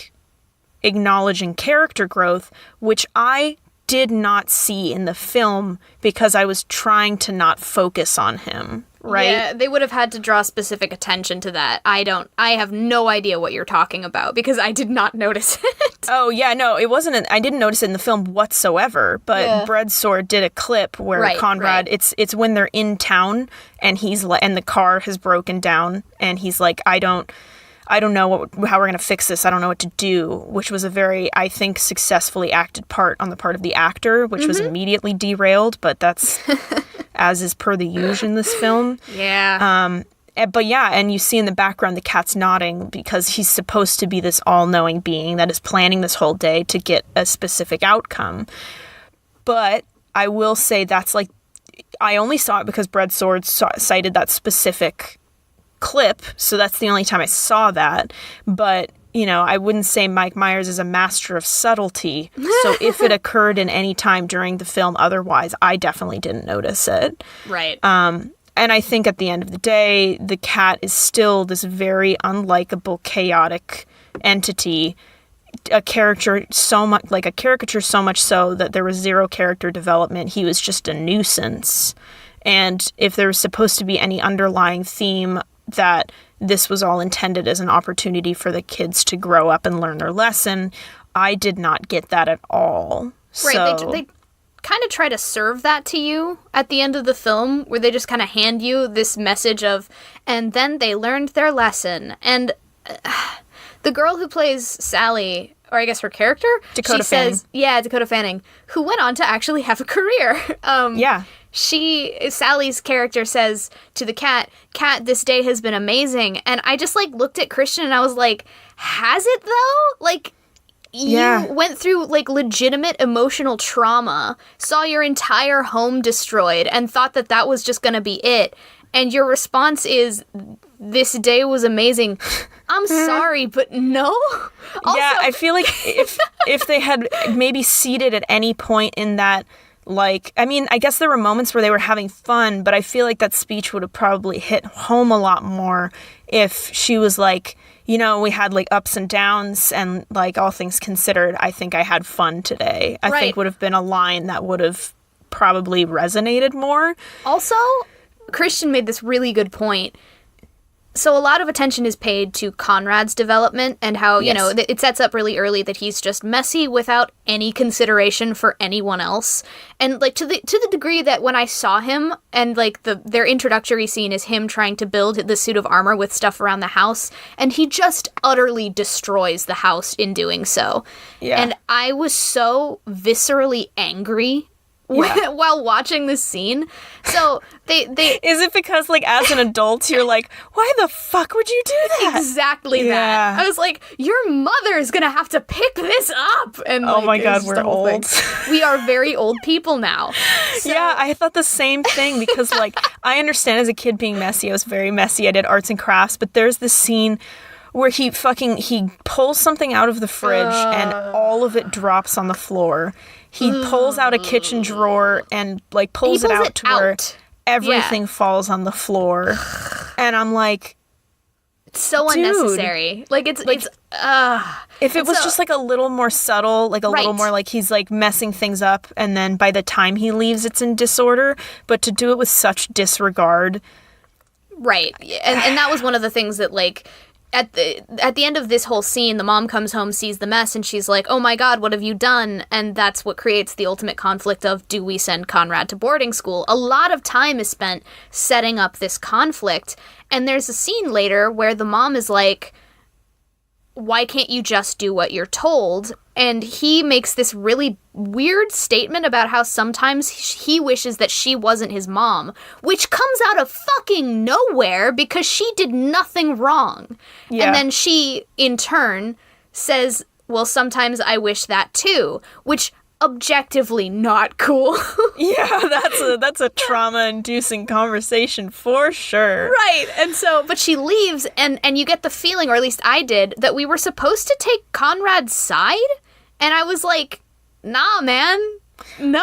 [SPEAKER 6] acknowledging character growth, which I did not see in the film because I was trying to not focus on him. right?
[SPEAKER 7] Yeah, they would have had to draw specific attention to that. I have no idea what you're talking about because I did not notice it.
[SPEAKER 6] Oh, yeah, no, it wasn't. I didn't notice it in the film whatsoever, but
[SPEAKER 7] Yeah.
[SPEAKER 6] Breadsword did a clip where
[SPEAKER 7] Right,
[SPEAKER 6] Conrad,
[SPEAKER 7] right.
[SPEAKER 6] it's when they're in town and and the car has broken down and he's like, I don't know how we're going to fix this. I don't know what to do, which was a very, I think, successfully acted part on the part of the actor, which was immediately derailed, but that's as is per the usual in this film.
[SPEAKER 7] Yeah.
[SPEAKER 6] But yeah, and you see in the background the cat's nodding because he's supposed to be this all-knowing being that is planning this whole day to get a specific outcome. But I will say that's like, I only saw it because Breadsword cited that specific clip, so that's the only time I saw that. But, you know, I wouldn't say Mike Myers is a master of subtlety. So if it occurred in any time during the film otherwise, I definitely didn't notice it.
[SPEAKER 7] Right.
[SPEAKER 6] And I think at the end of the day, the cat is still this very unlikable, chaotic entity. A caricature so much so that there was zero character development. He was just a nuisance. And if there was supposed to be any underlying theme that this was all intended as an opportunity for the kids to grow up and learn their lesson, I did not get that at all.
[SPEAKER 7] Right,
[SPEAKER 6] So,
[SPEAKER 7] they kind of try to serve that to you at the end of the film, where they just kind of hand you this message of, and then they learned their lesson. And the girl who plays Sally, or I guess her character,
[SPEAKER 6] Dakota
[SPEAKER 7] Dakota Fanning, who went on to actually have a career.
[SPEAKER 6] yeah.
[SPEAKER 7] Sally's character says to the cat, this day has been amazing. And I just like looked at Christian and I was like, has it though? Like, you went through like legitimate emotional trauma, saw your entire home destroyed and thought that that was just gonna be it. And your response is, this day was amazing. I'm sorry, but no. Also,
[SPEAKER 6] yeah, I feel like if they had maybe seeded at any point in that, like, I mean, I guess there were moments where they were having fun, but I feel like that speech would have probably hit home a lot more if she was like, you know, we had like ups and downs and like all things considered, I think I had fun today. I think would have been a line that would have probably resonated more.
[SPEAKER 7] Also, Christian made this really good point. So a lot of attention is paid to Conrad's development and how, you know, it sets up really early that he's just messy without any consideration for anyone else. And like to the degree that when I saw him and like their introductory scene is him trying to build the suit of armor with stuff around the house, and he just utterly destroys the house in doing so. Yeah. And I was so viscerally angry while watching this scene. So they
[SPEAKER 6] Is it because like as an adult you're like, why the fuck would you do that?
[SPEAKER 7] Exactly that. I was like, your mother's gonna have to pick this up. And
[SPEAKER 6] oh
[SPEAKER 7] like,
[SPEAKER 6] my god, we're old.
[SPEAKER 7] We are very old people now. So,
[SPEAKER 6] yeah, I thought the same thing because like I understand as a kid being messy. I was very messy. I did arts and crafts, but there's this scene where he pulls something out of the fridge and all of it drops on the floor. He pulls out a kitchen drawer and like pulls it out to where everything falls on the floor. And I'm like,
[SPEAKER 7] it's so unnecessary. Like it's
[SPEAKER 6] if it was just like a little more subtle, like a little more like he's like messing things up and then by the time he leaves it's in disorder, but to do it with such disregard.
[SPEAKER 7] Right. And that was one of the things that like at the end of this whole scene, the mom comes home, sees the mess, and she's like, oh my god, what have you done? And that's what creates the ultimate conflict of, do we send Conrad to boarding school? A lot of time is spent setting up this conflict, and there's a scene later where the mom is like, why can't you just do what you're told? And he makes this really weird statement about how sometimes he wishes that she wasn't his mom, which comes out of fucking nowhere because she did nothing wrong. Yeah. And then she, in turn, says, well, sometimes I wish that too, which objectively not cool.
[SPEAKER 6] Yeah, that's a trauma-inducing conversation for sure.
[SPEAKER 7] Right. And so, but she leaves and you get the feeling, or at least I did, that we were supposed to take Conrad's side. And I was like, nah, man, No.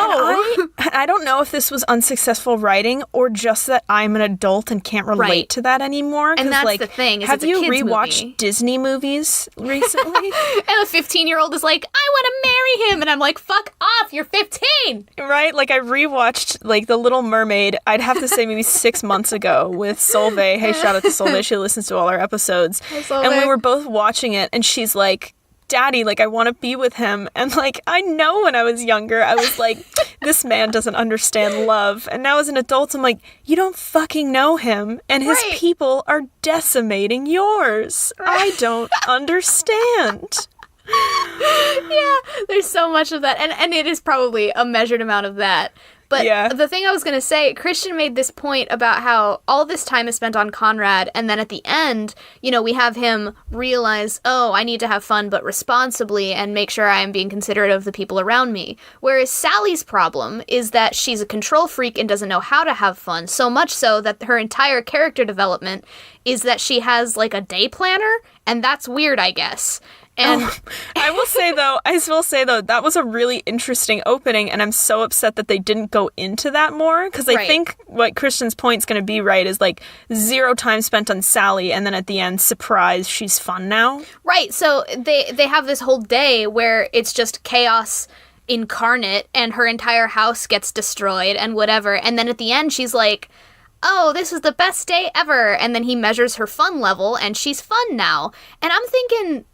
[SPEAKER 6] I don't know if this was unsuccessful writing or just that I'm an adult and can't relate
[SPEAKER 7] Right.
[SPEAKER 6] to that anymore.
[SPEAKER 7] And that's
[SPEAKER 6] like,
[SPEAKER 7] the thing, is
[SPEAKER 6] have
[SPEAKER 7] it's a
[SPEAKER 6] you
[SPEAKER 7] kid's
[SPEAKER 6] rewatched
[SPEAKER 7] movie.
[SPEAKER 6] Disney movies recently?
[SPEAKER 7] And a 15-year-old is like, I want to marry him. And I'm like, fuck off, you're 15.
[SPEAKER 6] Right? Like, I rewatched, like, The Little Mermaid, I'd have to say maybe 6 months ago with Solveig. Hey, shout out to Solveig. She listens to all our episodes.
[SPEAKER 7] Solveig.
[SPEAKER 6] And we were both watching it, and she's like, Daddy, like, I want to be with him. And, like, I know when I was younger, I was like, this man doesn't understand love. And now as an adult, I'm like, you don't fucking know him. And his
[SPEAKER 7] Right.
[SPEAKER 6] people are decimating yours. I don't understand.
[SPEAKER 7] Yeah, there's so much of that. And it is probably a measured amount of that. But
[SPEAKER 6] Yeah.
[SPEAKER 7] the thing I was going to say, Christian made this point about how all this time is spent on Conrad, and then at the end, you know, we have him realize, oh, I need to have fun, but responsibly, and make sure I am being considerate of the people around me. Whereas Sally's problem is that she's a control freak and doesn't know how to have fun, so much so that her entire character development is that she has, like, a day planner, and that's weird, I guess. And
[SPEAKER 6] I will say though, that was a really interesting opening, and I'm so upset that they didn't go into that more, because I
[SPEAKER 7] Right.
[SPEAKER 6] think what Christian's point's going to be right is like 0 time spent on Sally, and then at the end, surprise, she's fun now.
[SPEAKER 7] right, so they have this whole day where it's just chaos incarnate, and her entire house gets destroyed and whatever, and then at the end she's like, oh, this was the best day ever, and then he measures her fun level, and she's fun now. And I'm thinking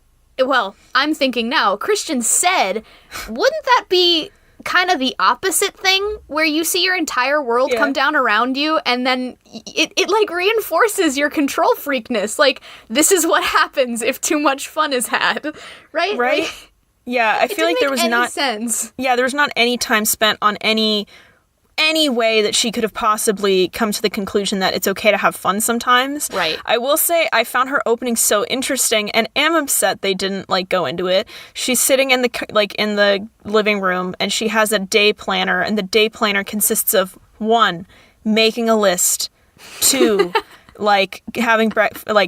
[SPEAKER 7] now, Christian said, wouldn't that be kind of the opposite thing, where you see your entire world
[SPEAKER 6] Yeah.
[SPEAKER 7] come down around you, and then it like reinforces your control freakness. Like, this is what happens if too much fun is had, right?
[SPEAKER 6] Right?
[SPEAKER 7] Like,
[SPEAKER 6] Yeah, I
[SPEAKER 7] it
[SPEAKER 6] feel like
[SPEAKER 7] didn't
[SPEAKER 6] there
[SPEAKER 7] make
[SPEAKER 6] was
[SPEAKER 7] any
[SPEAKER 6] not
[SPEAKER 7] sense.
[SPEAKER 6] Yeah, there was not any time spent on any way that she could have possibly come to the conclusion that it's okay to have fun sometimes.
[SPEAKER 7] Right.
[SPEAKER 6] I will say I found her opening so interesting, and am upset they didn't like go into it. She's sitting in the living room, and she has a day planner, and the day planner consists of 1, making a list, 2, like having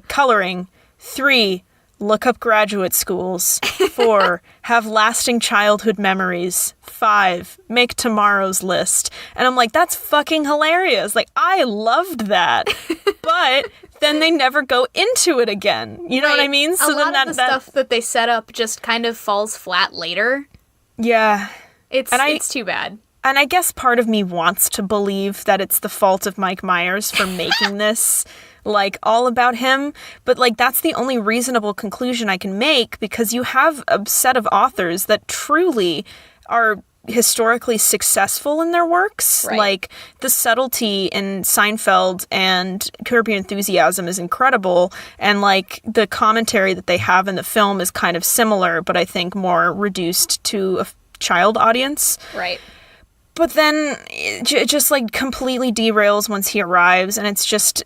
[SPEAKER 6] coloring, 3, look up graduate schools, 4, have lasting childhood memories, 5, make tomorrow's list. And I'm like, that's fucking hilarious. Like, I loved that. But then they never go into it again. You know what I
[SPEAKER 7] Right.
[SPEAKER 6] mean?
[SPEAKER 7] A lot of the stuff that they set up just kind of falls flat later.
[SPEAKER 6] Yeah.
[SPEAKER 7] It's
[SPEAKER 6] And
[SPEAKER 7] it's too bad.
[SPEAKER 6] And I guess part of me wants to believe that it's the fault of Mike Myers for making this, like, all about him. But, like, that's the only reasonable conclusion I can make, because you have a set of authors that truly are historically successful in their works.
[SPEAKER 7] Right.
[SPEAKER 6] Like, the subtlety in Seinfeld and Curb Your Enthusiasm is incredible, and, like, the commentary that they have in the film is kind of similar, but I think more reduced to a child audience.
[SPEAKER 7] Right.
[SPEAKER 6] But then it just like completely derails once he arrives, and it's just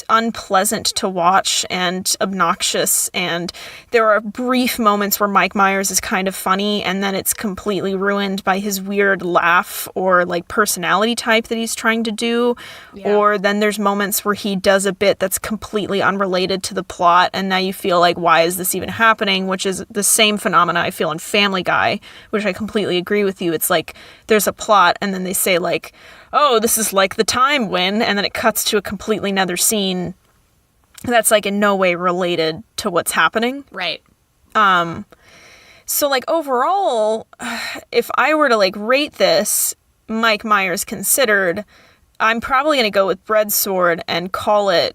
[SPEAKER 6] unpleasant to watch and obnoxious. And there are brief moments where Mike Myers is kind of funny, and then it's completely ruined by his weird laugh or like personality type that he's trying to do.
[SPEAKER 7] Yeah.
[SPEAKER 6] Or then there's moments where he does a bit that's completely unrelated to the plot, and now you feel like, why is this even happening? Which is the same phenomena I feel in Family Guy, which I completely agree with you. It's like there's a plot, and then they say like, oh, this is like the time when, and then it cuts to a completely another scene that's like in no way related to what's happening.
[SPEAKER 7] Right.
[SPEAKER 6] So like overall, if I were to like rate this, Mike Myers considered, I'm probably going to go with Breadsword and call it,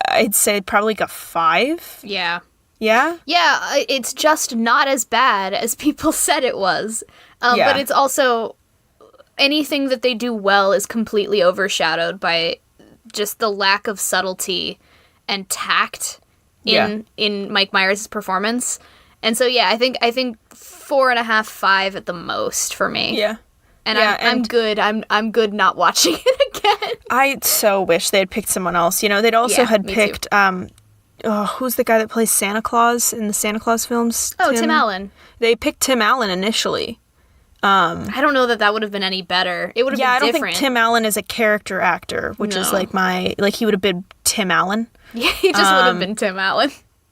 [SPEAKER 6] I'd say probably like a 5.
[SPEAKER 7] Yeah.
[SPEAKER 6] Yeah?
[SPEAKER 7] Yeah, it's just not as bad as people said it was.
[SPEAKER 6] Yeah.
[SPEAKER 7] But it's also, anything that they do well is completely overshadowed by just the lack of subtlety and tact in Mike Myers' performance. And so, yeah, I think 4.5, 5 at the most for me.
[SPEAKER 6] Yeah.
[SPEAKER 7] And
[SPEAKER 6] Yeah,
[SPEAKER 7] I'm good. I'm good not watching it again.
[SPEAKER 6] I so wish they had picked someone else. You know, they'd also
[SPEAKER 7] Yeah,
[SPEAKER 6] had
[SPEAKER 7] me
[SPEAKER 6] picked, who's the guy that plays Santa Claus in the Santa Claus films?
[SPEAKER 7] Oh, Tim Allen.
[SPEAKER 6] They picked Tim Allen initially.
[SPEAKER 7] I don't know that would have been any better. It would have
[SPEAKER 6] Yeah, I
[SPEAKER 7] been
[SPEAKER 6] don't
[SPEAKER 7] different.
[SPEAKER 6] think Tim Allen is a character actor, which is
[SPEAKER 7] No.
[SPEAKER 6] like he would have been Tim Allen.
[SPEAKER 7] Yeah, he just would have been Tim Allen.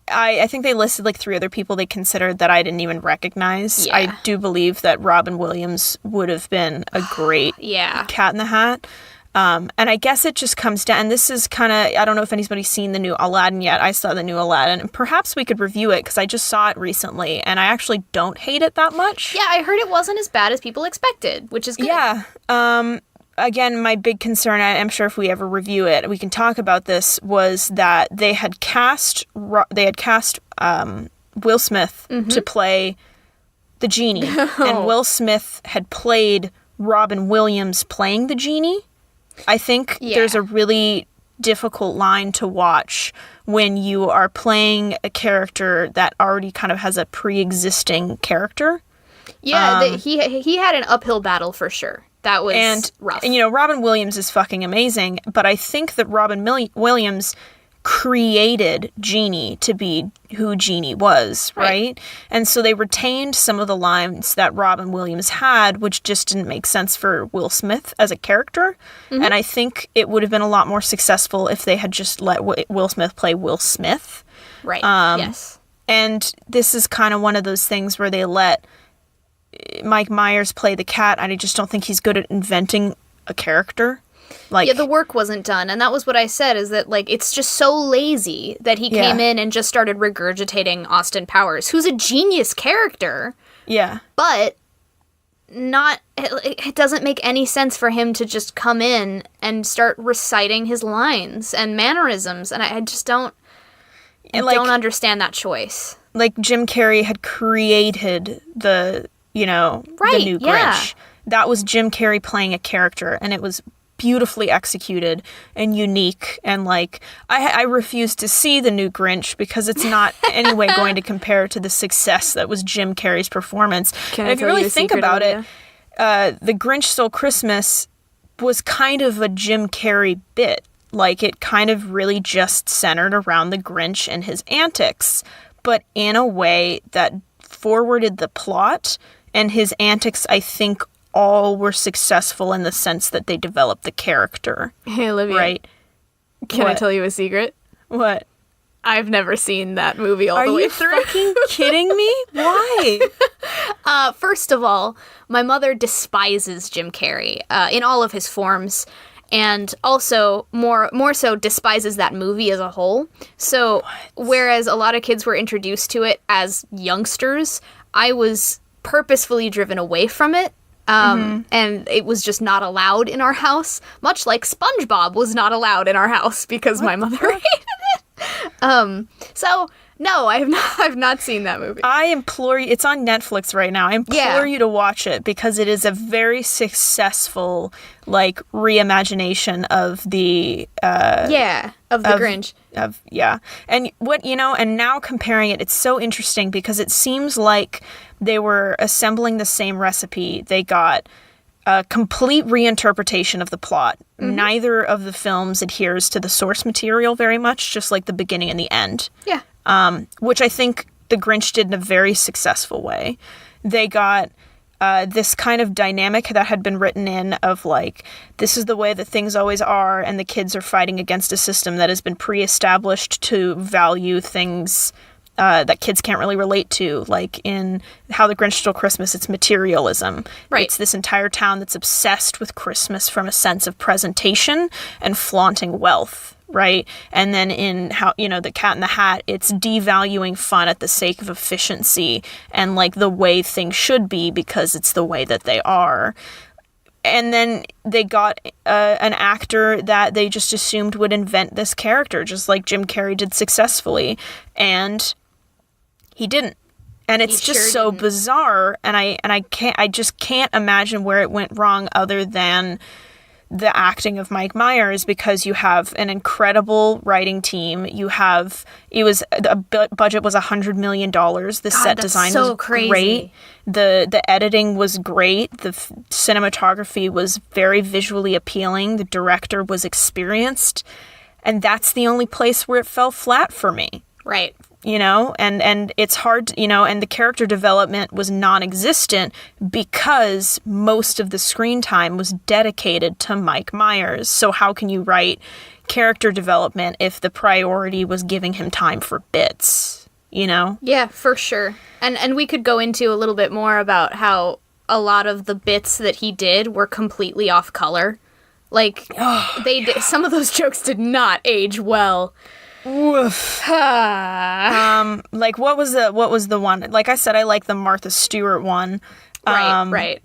[SPEAKER 6] I think they listed like 3 other people they considered that I didn't even recognize.
[SPEAKER 7] Yeah.
[SPEAKER 6] I do believe that Robin Williams would have been a great Cat in the Hat. And I guess it just comes down, and this is kind of, I don't know if anybody's seen the new Aladdin yet. I saw the new Aladdin, and perhaps we could review it because I just saw it recently, and I actually don't hate it that much.
[SPEAKER 7] Yeah, I heard it wasn't as bad as people expected, which is good.
[SPEAKER 6] Yeah. Again, my big concern, I'm sure if we ever review it, we can talk about this, was that they had cast Will Smith to play the genie, and Will Smith had played Robin Williams playing the genie. I think there's a really difficult line to watch when you are playing a character that already kind of has a pre-existing character.
[SPEAKER 7] Yeah, he had an uphill battle for sure. That was rough.
[SPEAKER 6] And, you know, Robin Williams is fucking amazing, but I think that Robin Williams created Genie to be who Genie was, right? And so they retained some of the lines that Robin Williams had, which just didn't make sense for Will Smith as a character. And I think it would have been a lot more successful if they had just let Will Smith play Will Smith.
[SPEAKER 7] Right, yes.
[SPEAKER 6] And this is kind of one of those things where they let Mike Myers play the cat, and I just don't think he's good at inventing a character. Like,
[SPEAKER 7] yeah, the work wasn't done, and that was what I said, is that, like, it's just so lazy that he came in and just started regurgitating Austin Powers, who's a genius character.
[SPEAKER 6] Yeah.
[SPEAKER 7] But it doesn't make any sense for him to just come in and start reciting his lines and mannerisms, and I just don't understand that choice.
[SPEAKER 6] Like, Jim Carrey had created the new Grinch. That was Jim Carrey playing a character, and it was beautifully executed and unique, and like I refuse to see the new Grinch because it's not any way going to compare to the success that was Jim Carrey's performance. And if you really think about it, The Grinch Stole Christmas was kind of a Jim Carrey bit. Like, it kind of really just centered around the Grinch and his antics, but in a way that forwarded the plot, and his antics, I think, all were successful in the sense that they developed the character.
[SPEAKER 7] Hey, Olivia.
[SPEAKER 6] Right?
[SPEAKER 7] Can I tell you a secret?
[SPEAKER 6] What?
[SPEAKER 7] I've never seen that movie all the way through.
[SPEAKER 6] Are you fucking kidding me? Why?
[SPEAKER 7] First of all, my mother despises Jim Carrey in all of his forms, and also more so despises that movie as a whole. So whereas a lot of kids were introduced to it as youngsters, I was purposefully driven away from it. And it was just not allowed in our house, much like SpongeBob was not allowed in our house because my mother hated it. So no, I've not seen that movie.
[SPEAKER 6] I implore you, it's on Netflix right now. I implore you to watch it because it is a very successful, like, reimagination of the
[SPEAKER 7] Grinch.
[SPEAKER 6] And now comparing it, it's so interesting because it seems like they were assembling the same recipe. They got a complete reinterpretation of the plot. Neither of the films adheres to the source material very much, just like the beginning and the end.
[SPEAKER 7] Yeah.
[SPEAKER 6] Which I think The Grinch did in a very successful way. They got this kind of dynamic that had been written in of, like, this is the way that things always are, and the kids are fighting against a system that has been pre-established to value things that kids can't really relate to. Like in How the Grinch Stole Christmas, it's materialism.
[SPEAKER 7] Right.
[SPEAKER 6] It's this entire town that's obsessed with Christmas from a sense of presentation and flaunting wealth. Right? And then in The Cat in the Hat, it's devaluing fun at the sake of efficiency and, like, the way things should be because it's the way that they are. And then they got an actor that they just assumed would invent this character, just like Jim Carrey did successfully. And he didn't. And it's just so bizarre. And I just can't imagine where it went wrong other than the acting of Mike Myers, because you have an incredible writing team. The budget was $100 million. The set design was
[SPEAKER 7] crazy.
[SPEAKER 6] Great. The editing was great. The cinematography was very visually appealing. The director was experienced. And that's the only place where it fell flat for me.
[SPEAKER 7] Right.
[SPEAKER 6] you know, and it's hard, you know, and the character development was non-existent because most of the screen time was dedicated to Mike Myers. So how can you write character development if the priority was giving him time for bits, you know?
[SPEAKER 7] Yeah, for sure. And we could go into a little bit more about how a lot of the bits that he did were completely off color. Like, some of those jokes did not age well.
[SPEAKER 6] Woof. Like, what was the one? Like I said, I like the Martha Stewart one.
[SPEAKER 7] Right.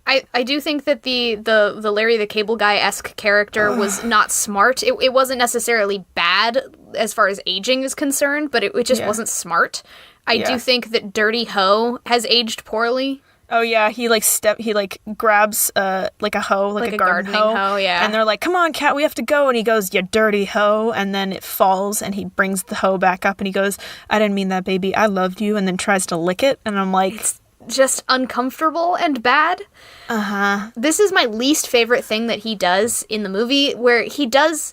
[SPEAKER 7] I do think that the Larry the Cable Guy-esque character was not smart. It wasn't necessarily bad as far as aging is concerned, but it just wasn't smart. I do think that Dirty Ho has aged poorly.
[SPEAKER 6] Oh yeah, he grabs like a hoe, like a gardening hoe,
[SPEAKER 7] yeah.
[SPEAKER 6] And they're like, "Come on, cat, we have to go." And he goes, "You dirty hoe," and then it falls, and he brings the hoe back up, and he goes, "I didn't mean that, baby. I loved you," and then tries to lick it, and I'm like,
[SPEAKER 7] it's just uncomfortable and bad. This is my least favorite thing that he does in the movie, where he does.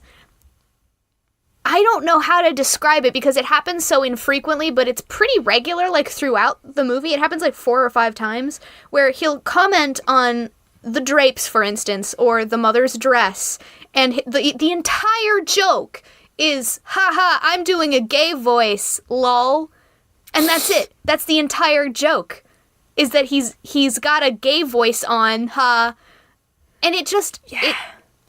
[SPEAKER 7] I don't know how to describe it because it happens so infrequently, but it's pretty regular, like, throughout the movie. It happens, like, 4 or 5 times, where he'll comment on the drapes, for instance, or the mother's dress, and the entire joke is, haha, I'm doing a gay voice, lol. And that's it. That's the entire joke, is that he's got a gay voice on, and it just,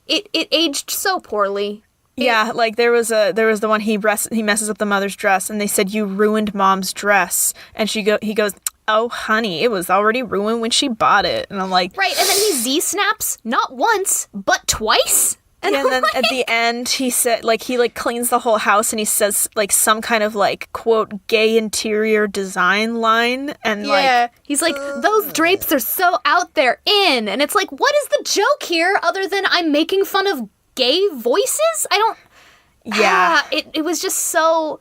[SPEAKER 7] it aged so poorly.
[SPEAKER 6] yeah, like there was the one he messes up the mother's dress, and they said, "You ruined mom's dress," and he goes, "Oh honey, it was already ruined when she bought it," and I'm like,
[SPEAKER 7] right, and then he Z-snaps not once but twice. And
[SPEAKER 6] then at the end he said, like, he like cleans the whole house, and he says like some kind of like quote gay interior design line, and
[SPEAKER 7] he's like, those drapes are so out there in, and it's like, what is the joke here other than I'm making fun of gay voices? I don't.
[SPEAKER 6] Yeah.
[SPEAKER 7] It was just so.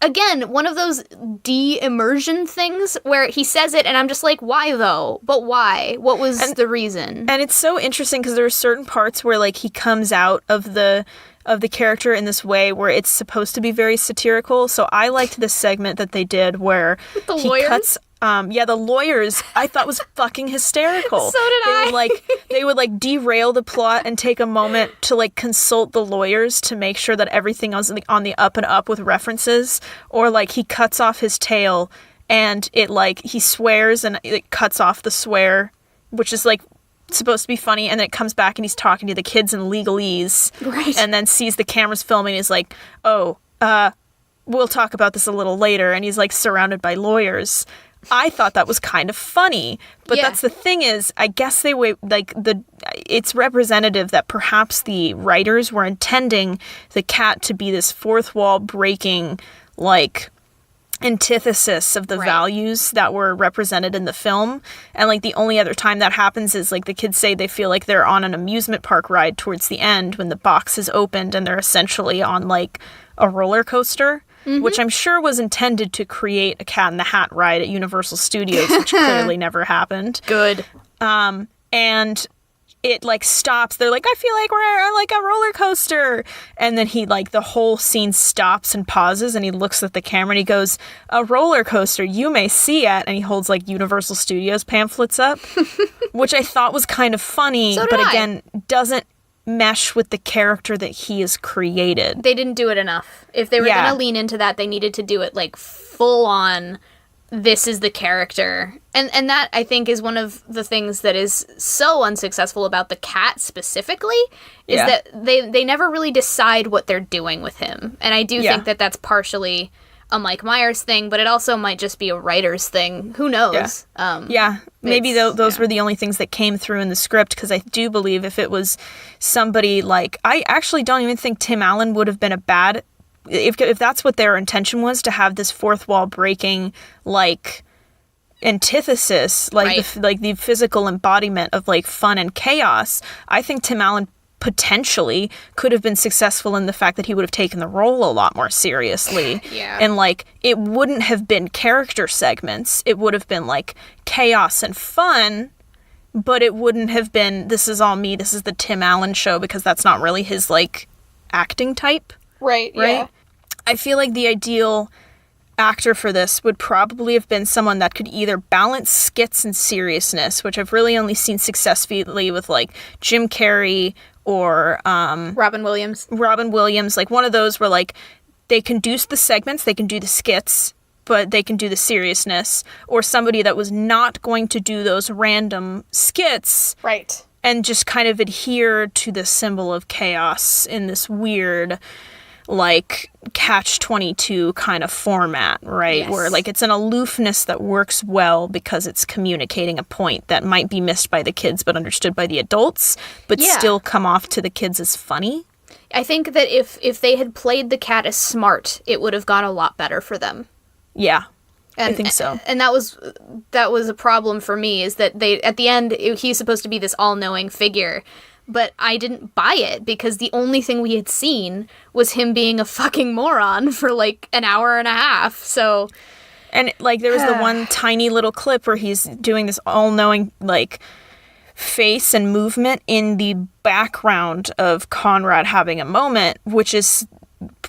[SPEAKER 7] Again, one of those de-immersion things where he says it and I'm just like, why though? But why? What was the reason?
[SPEAKER 6] And it's so interesting because there are certain parts where like he comes out of the character in this way where it's supposed to be very satirical. So I liked this segment that they did where
[SPEAKER 7] the lawyers
[SPEAKER 6] cuts. The lawyers I thought was fucking hysterical.
[SPEAKER 7] So did I.
[SPEAKER 6] They would like derail the plot and take a moment to like consult the lawyers to make sure that everything was on the up and up with references, or like he cuts off his tail and it like he swears and it cuts off the swear, which is like supposed to be funny, and then it comes back and he's talking to the kids in legalese,
[SPEAKER 7] right?
[SPEAKER 6] And then sees the cameras filming and is like, "Oh, we'll talk about this a little later," and he's like surrounded by lawyers. I thought that was kind of funny, but that's the thing is, I guess it's representative that perhaps the writers were intending the cat to be this fourth wall breaking, like, antithesis of the values that were represented in the film. And like the only other time that happens is like the kids say they feel like they're on an amusement park ride towards the end when the box is opened and they're essentially on like a roller coaster. Mm-hmm. Which I'm sure was intended to create a Cat in the Hat ride at Universal Studios, which clearly never happened.
[SPEAKER 7] Good.
[SPEAKER 6] And it like stops. They're like, "I feel like we're on like a roller coaster." And then he like the whole scene stops and pauses, and he looks at the camera and he goes, "A roller coaster you may see at," and he holds like Universal Studios pamphlets up, which I thought was kind of funny, but again doesn't mesh with the character that he has created.
[SPEAKER 7] They didn't do it enough. If they were going to lean into that, they needed to do it like full on. This is the character. And that, I think, is one of the things that is so unsuccessful about the cat specifically, is that they never really decide what they're doing with him. And I do think that that's partially a Mike Myers thing, but it also might just be a writer's thing. Who knows?
[SPEAKER 6] Maybe those were the only things that came through in the script, because I do believe if it was somebody like... I actually don't even think Tim Allen would have been a bad... If that's what their intention was, to have this fourth wall breaking, like, antithesis, like, the physical embodiment of, like, fun and chaos, I think Tim Allen potentially could have been successful in the fact that he would have taken the role a lot more seriously. And like it wouldn't have been character segments, it would have been like chaos and fun, but it wouldn't have been, this is all me, this is the Tim Allen show, because that's not really his like acting type.
[SPEAKER 7] Right?
[SPEAKER 6] I feel like the ideal actor for this would probably have been someone that could either balance skits and seriousness, which I've really only seen successfully with like Jim Carrey or
[SPEAKER 7] Robin Williams.
[SPEAKER 6] Like one of those where like they can do the segments, they can do the skits, but they can do the seriousness, or somebody that was not going to do those random skits.
[SPEAKER 7] Right.
[SPEAKER 6] And just kind of adhere to the symbol of chaos in this weird, like, catch-22 kind of format, right?
[SPEAKER 7] Yes.
[SPEAKER 6] Where, like, it's an aloofness that works well because it's communicating a point that might be missed by the kids but understood by the adults, but still come off to the kids as funny.
[SPEAKER 7] I think that if they had played the cat as smart, it would have gone a lot better for them.
[SPEAKER 6] Yeah,
[SPEAKER 7] and,
[SPEAKER 6] I think so.
[SPEAKER 7] And that was a problem for me, is that they, at the end, he's supposed to be this all-knowing figure, but I didn't buy it because the only thing we had seen was him being a fucking moron for like an hour and a half, so...
[SPEAKER 6] And, like, there was the one tiny little clip where he's doing this all-knowing, like, face and movement in the background of Conrad having a moment, which is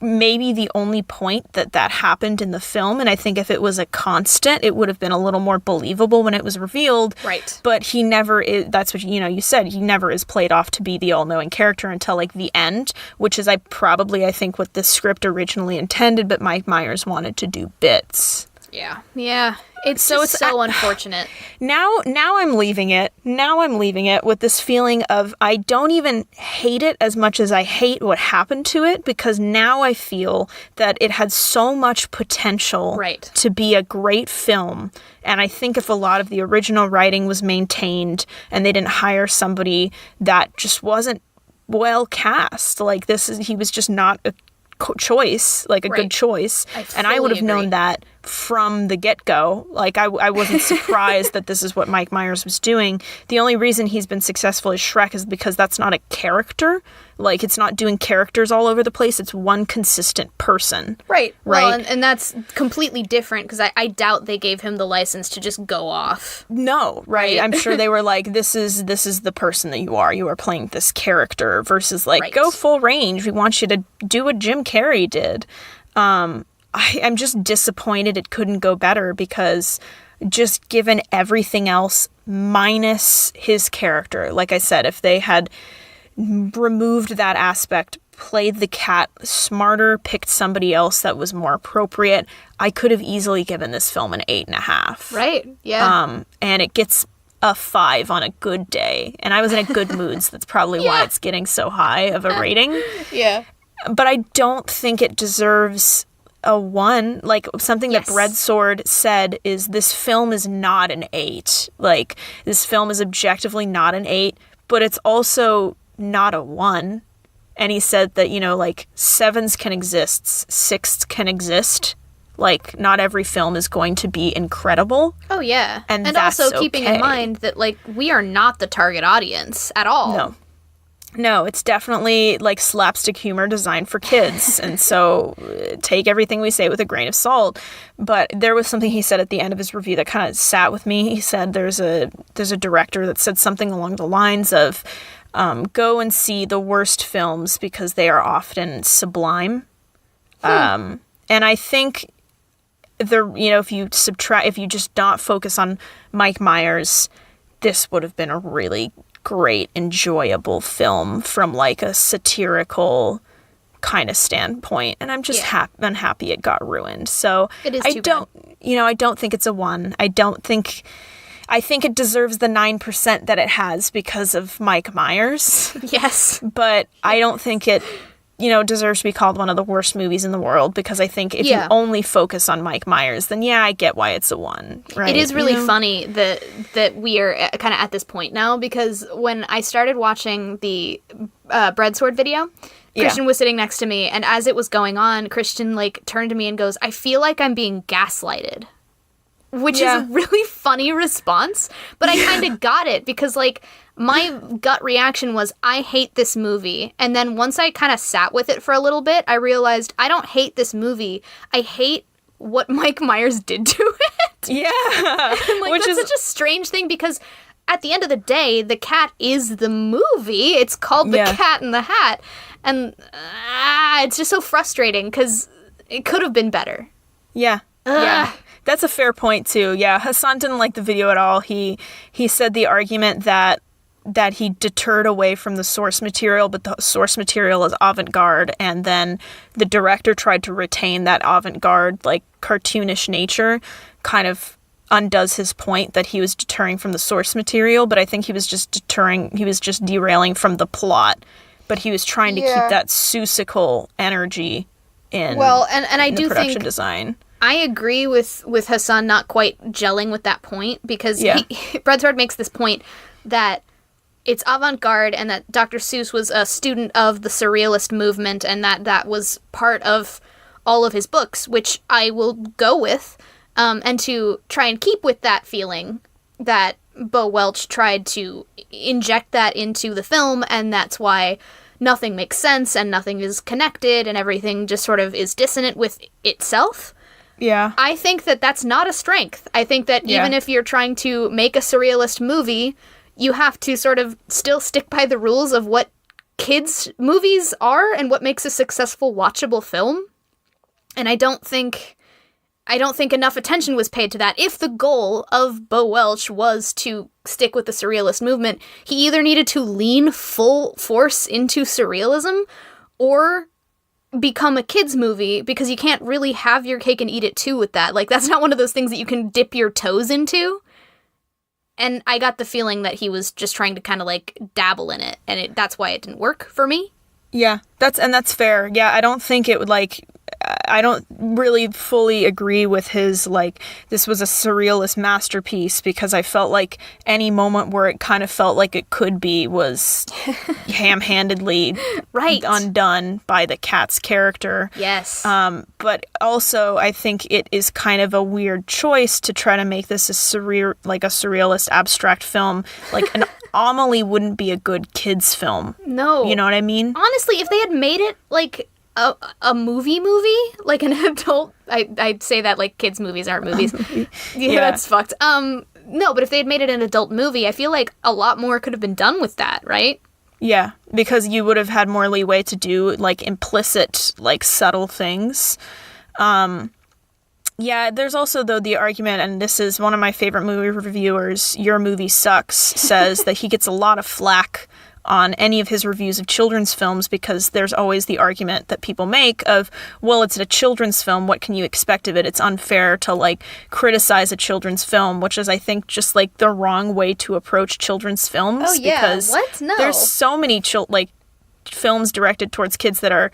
[SPEAKER 6] maybe the only point that happened in the film, and I think if it was a constant, it would have been a little more believable when it was revealed.
[SPEAKER 7] Right.
[SPEAKER 6] But he never is, that's what, you said, he never is played off to be the all-knowing character until, like, the end, which is I think what the script originally intended, but Mike Myers wanted to do bits.
[SPEAKER 7] Yeah. It's so unfortunate.
[SPEAKER 6] Now I'm leaving it. Now I'm leaving it with this feeling of I don't even hate it as much as I hate what happened to it, because now I feel that it had so much potential to be a great film. And I think if a lot of the original writing was maintained and they didn't hire somebody that just wasn't well cast, like he was just not a choice, like a good choice. And I would have known that from the get-go. Like, I wasn't surprised that this is what Mike Myers was doing. The only reason he's been successful as Shrek is because that's not a character. Like, it's not doing characters all over the place. It's one consistent person.
[SPEAKER 7] Right. Well, and that's completely different, because I doubt they gave him the license to just go off.
[SPEAKER 6] No, right? I'm sure they were like, this is the person that you are. You are playing this character, versus like, go full range. We want you to do what Jim Carrey did. I'm just disappointed it couldn't go better, because just given everything else minus his character, like I said, if they had removed that aspect, played the cat smarter, picked somebody else that was more appropriate, I could have easily given this film an 8.5.
[SPEAKER 7] Right, yeah.
[SPEAKER 6] And it gets a 5 on a good day. And I was in a good mood, so that's probably why it's getting so high of a rating.
[SPEAKER 7] Yeah.
[SPEAKER 6] But I don't think it deserves a 1. Like, something that Breadsword said is, this film is not an 8. Like, this film is objectively not an 8, but it's also not a 1. And he said that, like, 7s can exist, 6s can exist. Like, not every film is going to be incredible.
[SPEAKER 7] Oh, yeah.
[SPEAKER 6] And
[SPEAKER 7] also
[SPEAKER 6] that's
[SPEAKER 7] keeping in mind that, like, we are not the target audience at all.
[SPEAKER 6] No, it's definitely like slapstick humor designed for kids. And so take everything we say with a grain of salt. But there was something he said at the end of his review that kind of sat with me. He said there's a director that said something along the lines of, go and see the worst films because they are often sublime. And I think if you just not focus on Mike Myers, this would have been a really great, enjoyable film from like a satirical kind of standpoint. And I'm just unhappy it got ruined. So
[SPEAKER 7] it is
[SPEAKER 6] I don't think it's a 1. I think it deserves the 9% that it has because of Mike Myers.
[SPEAKER 7] Yes.
[SPEAKER 6] But I don't think it deserves to be called one of the worst movies in the world, because I think if you only focus on Mike Myers, then I get why it's a 1, right?
[SPEAKER 7] It is really funny that we are kind of at this point now, because when I started watching the Breadsword video, Christian was sitting next to me, and as it was going on, Christian like turned to me and goes, "I feel like I'm being gaslighted." Which is a really funny response, but I kind of got it, because like my gut reaction was, I hate this movie. And then once I kind of sat with it for a little bit, I realized I don't hate this movie. I hate what Mike Myers did to it.
[SPEAKER 6] Yeah.
[SPEAKER 7] And like, that's such a strange thing, because at the end of the day, the cat is the movie. It's called The Cat in the Hat. And it's just so frustrating, because it could have been better.
[SPEAKER 6] Yeah. Yeah. That's a fair point too. Yeah, Hassan didn't like the video at all. He said the argument that he deterred away from the source material, but the source material is avant-garde, and then the director tried to retain that avant-garde, like, cartoonish nature, kind of undoes his point that he was deterring from the source material, but I think he was just derailing from the plot, but he was trying to keep that Seussical energy in,
[SPEAKER 7] and I
[SPEAKER 6] the
[SPEAKER 7] do
[SPEAKER 6] production
[SPEAKER 7] think
[SPEAKER 6] design.
[SPEAKER 7] I agree with Hassan not quite gelling with that point, because Breadsword makes this point that it's avant-garde and that Dr. Seuss was a student of the surrealist movement, and that was part of all of his books, which I will go with. And to try and keep with that feeling that Bo Welch tried to inject that into the film, and that's why nothing makes sense and nothing is connected and everything just sort of is dissonant with itself.
[SPEAKER 6] Yeah.
[SPEAKER 7] I think that that's not a strength. I think that even if you're trying to make a surrealist movie, you have to sort of still stick by the rules of what kids' movies are and what makes a successful watchable film. And I don't think enough attention was paid to that. If the goal of Bo Welch was to stick with the surrealist movement, he either needed to lean full force into surrealism or become a kids movie, because you can't really have your cake and eat it too with that. Like, that's not one of those things that you can dip your toes into. And I got the feeling that he was just trying to kind of like dabble in it, and that's why it didn't work for me.
[SPEAKER 6] Yeah, that's fair. Yeah, I don't think it would, like, I don't really fully agree with his, like, this was a surrealist masterpiece, because I felt like any moment where it kind of felt like it could be was ham-handedly undone by the cat's character.
[SPEAKER 7] Yes.
[SPEAKER 6] But also, I think it is kind of a weird choice to try to make this a surrealist abstract film. Like, an Amelie wouldn't be a good kids film.
[SPEAKER 7] No.
[SPEAKER 6] You know what I mean?
[SPEAKER 7] Honestly, if they had made it like a movie, like an adult, I'd say that like kids' movies aren't movies. Yeah, that's fucked. No, but if they had made it an adult movie, I feel like a lot more could have been done with that, right?
[SPEAKER 6] Yeah, because you would have had more leeway to do like implicit, like subtle things. Yeah, there's also, though, the argument, and this is one of my favorite movie reviewers, Your Movie Sucks, says that he gets a lot of flack on any of his reviews of children's films, because there's always the argument that people make of, well, it's a children's film, what can you expect of it? It's unfair to, like, criticize a children's film, which is, I think, just, like, the wrong way to approach children's films.
[SPEAKER 7] Oh, yeah.
[SPEAKER 6] Because
[SPEAKER 7] what? No.
[SPEAKER 6] there's so many, films directed towards kids that are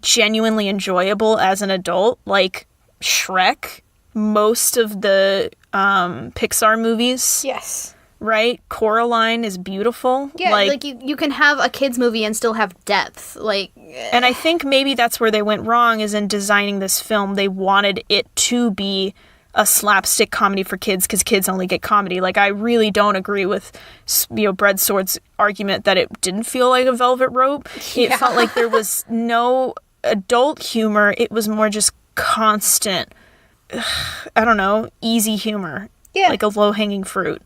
[SPEAKER 6] genuinely enjoyable as an adult, like Shrek, most of the Pixar movies.
[SPEAKER 7] Yes.
[SPEAKER 6] Right? Coraline is beautiful.
[SPEAKER 7] Yeah, like you can have a kids movie and still have depth. Like,
[SPEAKER 6] and I think maybe that's where they went wrong, is in designing this film. They wanted it to be a slapstick comedy for kids, because kids only get comedy. Like, I really don't agree with, Breadsword's argument that it didn't feel like a velvet rope. Yeah. It felt like there was no adult humor. It was more just constant, I don't know, easy humor. Yeah. Like a low-hanging fruit.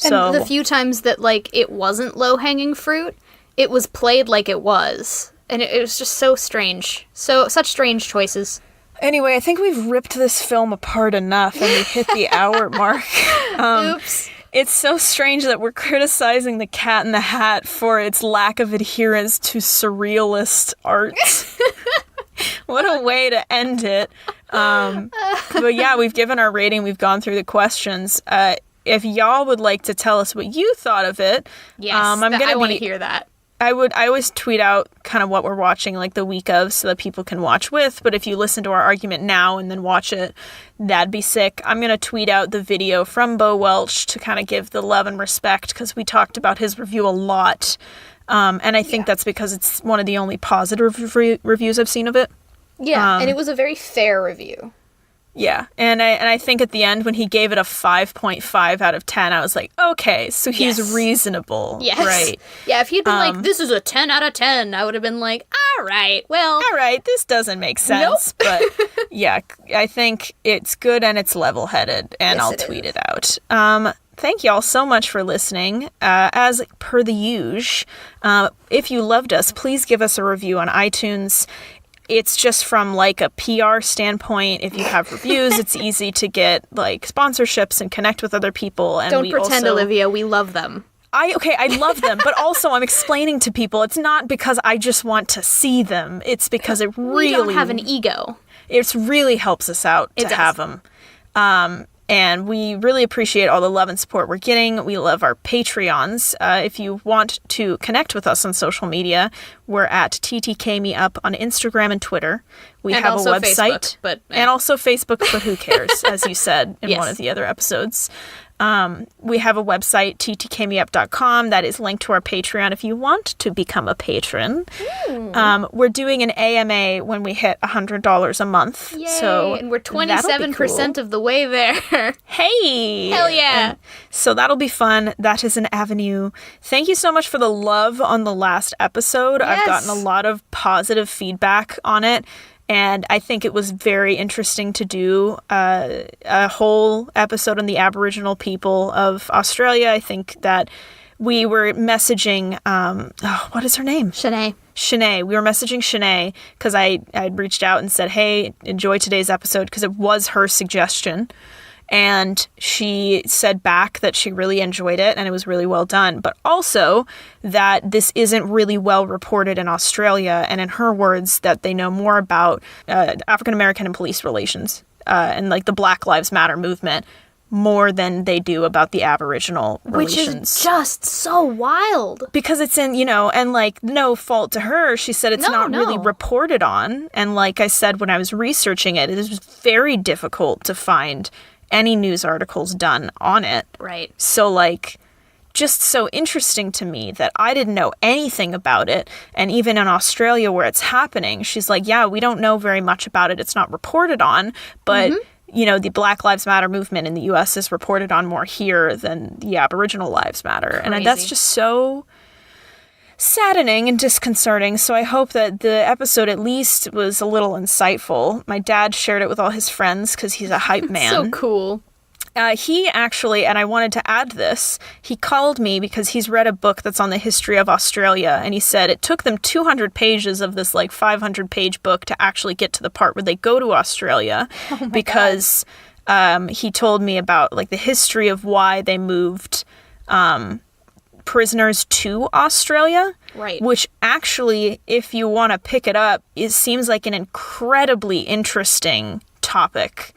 [SPEAKER 7] And the few times that, like, it wasn't low-hanging fruit, it was played like it was. And it was just so strange. Such strange choices.
[SPEAKER 6] Anyway, I think we've ripped this film apart enough, and we hit the hour mark.
[SPEAKER 7] Oops.
[SPEAKER 6] It's so strange that we're criticizing The Cat in the Hat for its lack of adherence to surrealist art. What a way to end it. But yeah, we've given our rating. We've gone through the questions. If y'all would like to tell us what you thought of it,
[SPEAKER 7] yes, I want to hear that.
[SPEAKER 6] I always tweet out kind of what we're watching, like, the week of, so that people can watch with. But if you listen to our argument now and then watch it, that'd be sick. I'm going to tweet out the video from Bo Welch to kind of give the love and respect, because we talked about his review a lot. And I think that's because it's one of the only positive reviews I've seen of it.
[SPEAKER 7] Yeah, and it was a very fair review.
[SPEAKER 6] Yeah, and I think at the end, when he gave it a 5.5 out of 10, I was like, okay, so he's reasonable, right?
[SPEAKER 7] Yeah, if he'd been like, this is a 10 out of 10, I would have been like, all right, this doesn't make sense. Nope. But yeah, I think it's good and it's level-headed, and I'll tweet it out.
[SPEAKER 6] Thank y'all so much for listening. As per the usual, if you loved us, please give us a review on iTunes. it's just from like a PR standpoint. If you have reviews, it's easy to get like sponsorships and connect with other people. And
[SPEAKER 7] Don't pretend,
[SPEAKER 6] also,
[SPEAKER 7] Olivia, we love them.
[SPEAKER 6] I love them, but also I'm explaining to people it's not because I just want to see them. It's because it really...
[SPEAKER 7] We don't have an ego.
[SPEAKER 6] It really helps us out to have them. And we really appreciate all the love and support we're getting. We love our Patreons. If you want to connect with us on social media, we're at TTKMeUp on Instagram and Twitter. We
[SPEAKER 7] and
[SPEAKER 6] have
[SPEAKER 7] also
[SPEAKER 6] a website.
[SPEAKER 7] Facebook, but,
[SPEAKER 6] And also Facebook, but who cares, as you said in
[SPEAKER 7] Yes.
[SPEAKER 6] one of the other episodes. We have a website, ttkmeup.com, that is linked to our Patreon if you want to become a patron. We're doing an AMA when we hit $100 a month.
[SPEAKER 7] Yay!
[SPEAKER 6] So
[SPEAKER 7] and we're
[SPEAKER 6] that'll be
[SPEAKER 7] 27%
[SPEAKER 6] cool.
[SPEAKER 7] of the way there.
[SPEAKER 6] Hey!
[SPEAKER 7] Hell yeah!
[SPEAKER 6] So that'll be fun. That is an avenue. Thank you so much for the love on the last episode.
[SPEAKER 7] Yes.
[SPEAKER 6] I've gotten a lot of positive feedback on it. And I think it was very interesting to do a whole episode on the Aboriginal people of Australia. I think that we were messaging, what is her name?
[SPEAKER 7] Shanae.
[SPEAKER 6] Shanae. We were messaging Shanae because I'd reached out and said, hey, enjoy today's episode, because it was her suggestion. And she said back that she really enjoyed it and it was really well done, but also that this isn't really well reported in Australia. And in her words, that they know more about African American and police relations and like the Black Lives Matter movement more than they do about the Aboriginal relations.
[SPEAKER 7] Which is just so wild.
[SPEAKER 6] Because it's in, and like, no fault to her. She said it's not really reported on. And like I said, when I was researching it, it was very difficult to find any news articles done on it.
[SPEAKER 7] Right.
[SPEAKER 6] So like, just so interesting to me that I didn't know anything about it. And even in Australia where it's happening, she's like, yeah, we don't know very much about it. It's not reported on, but the Black Lives Matter movement in the US is reported on more here than the Aboriginal Lives Matter.
[SPEAKER 7] Crazy.
[SPEAKER 6] And that's just so saddening and disconcerting. So I hope that the episode at least was a little insightful. My dad shared it with all his friends because he's a hype man.
[SPEAKER 7] So cool.
[SPEAKER 6] He actually, and I wanted to add this, he called me because he's read a book that's on the history of Australia, and he said it took them 200 pages of this like 500-page book to actually get to the part where they go to Australia, because he told me about like the history of why they moved prisoners to Australia.
[SPEAKER 7] Right.
[SPEAKER 6] Which actually, if you want to pick it up, it seems like an incredibly interesting topic.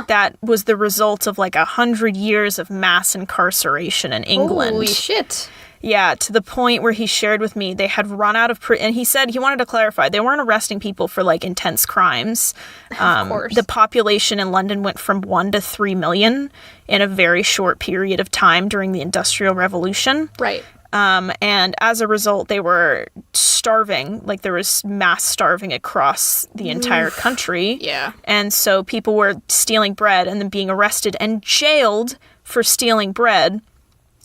[SPEAKER 6] That was the result of like 100 years of mass incarceration in England.
[SPEAKER 7] Holy shit.
[SPEAKER 6] Yeah, to the point where he shared with me they had run out of and he said he wanted to clarify they weren't arresting people for like intense crimes.
[SPEAKER 7] Of course.
[SPEAKER 6] The population in London went from 1 to 3 million in a very short period of time during the Industrial Revolution.
[SPEAKER 7] Right.
[SPEAKER 6] And as a result, they were starving. Like there was mass starving across the entire country.
[SPEAKER 7] Yeah.
[SPEAKER 6] And so people were stealing bread and then being arrested and jailed for stealing bread.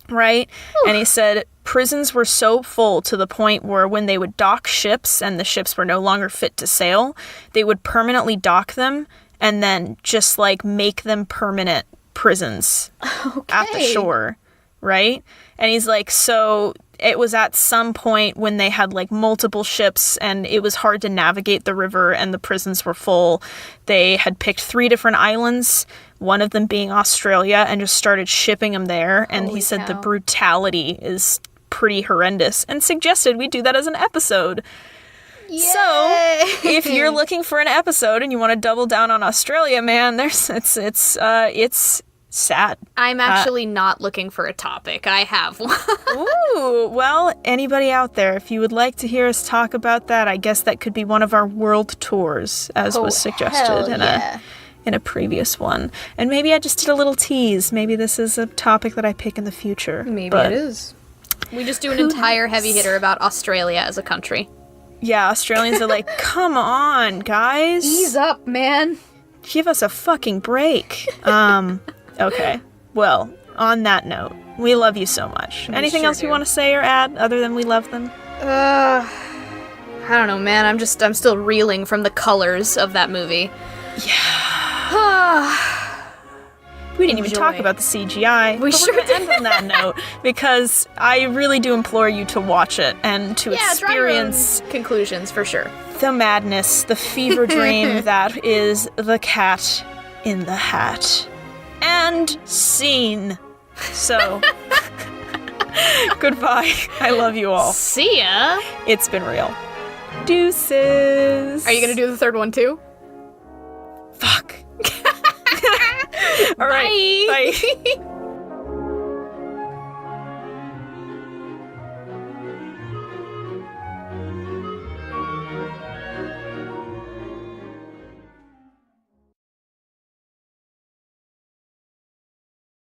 [SPEAKER 6] Right? And he said prisons were so full to the point where when they would dock ships and the ships were no longer fit to sail, they would permanently dock them and then just like make them permanent prisons at the shore. Right? And he's like, so it was at some point when they had like multiple ships and it was hard to navigate the river and the prisons were full. They had picked 3 different islands, one of them being Australia, and just started shipping them there. And he said the brutality is pretty horrendous and suggested we do that as an episode.
[SPEAKER 7] Yay!
[SPEAKER 6] So if you're looking for an episode and you want to double down on Australia, man, it's sad.
[SPEAKER 7] I'm actually not looking for a topic. I have one.
[SPEAKER 6] Ooh, well, anybody out there, if you would like to hear us talk about that, I guess that could be one of our world tours, as was suggested in a previous one. And maybe I just did a little tease. Maybe this is a topic that I pick in the future.
[SPEAKER 7] Maybe it is. We just do an entire heavy hitter about Australia as a country.
[SPEAKER 6] Yeah, Australians are like, come on, guys.
[SPEAKER 7] Ease up, man.
[SPEAKER 6] Give us a fucking break. Okay. Well, on that note, we love you so much. Anything else you want to say or add other than we love them?
[SPEAKER 7] I don't know, man. I'm still reeling from the colors of that movie.
[SPEAKER 6] Yeah. We didn't even talk
[SPEAKER 7] Enjoy.
[SPEAKER 6] about the CGI.
[SPEAKER 7] We
[SPEAKER 6] but
[SPEAKER 7] sure
[SPEAKER 6] we're gonna end on that note because I really do implore you to watch it and to
[SPEAKER 7] Draw your own
[SPEAKER 6] experience
[SPEAKER 7] conclusions for sure.
[SPEAKER 6] the madness, the fever dream that is the Cat in the Hat. And scene. So, goodbye. I love you all.
[SPEAKER 7] See ya.
[SPEAKER 6] It's been real. Deuces.
[SPEAKER 7] Are you gonna do the third one too?
[SPEAKER 6] Fuck. All right. Bye.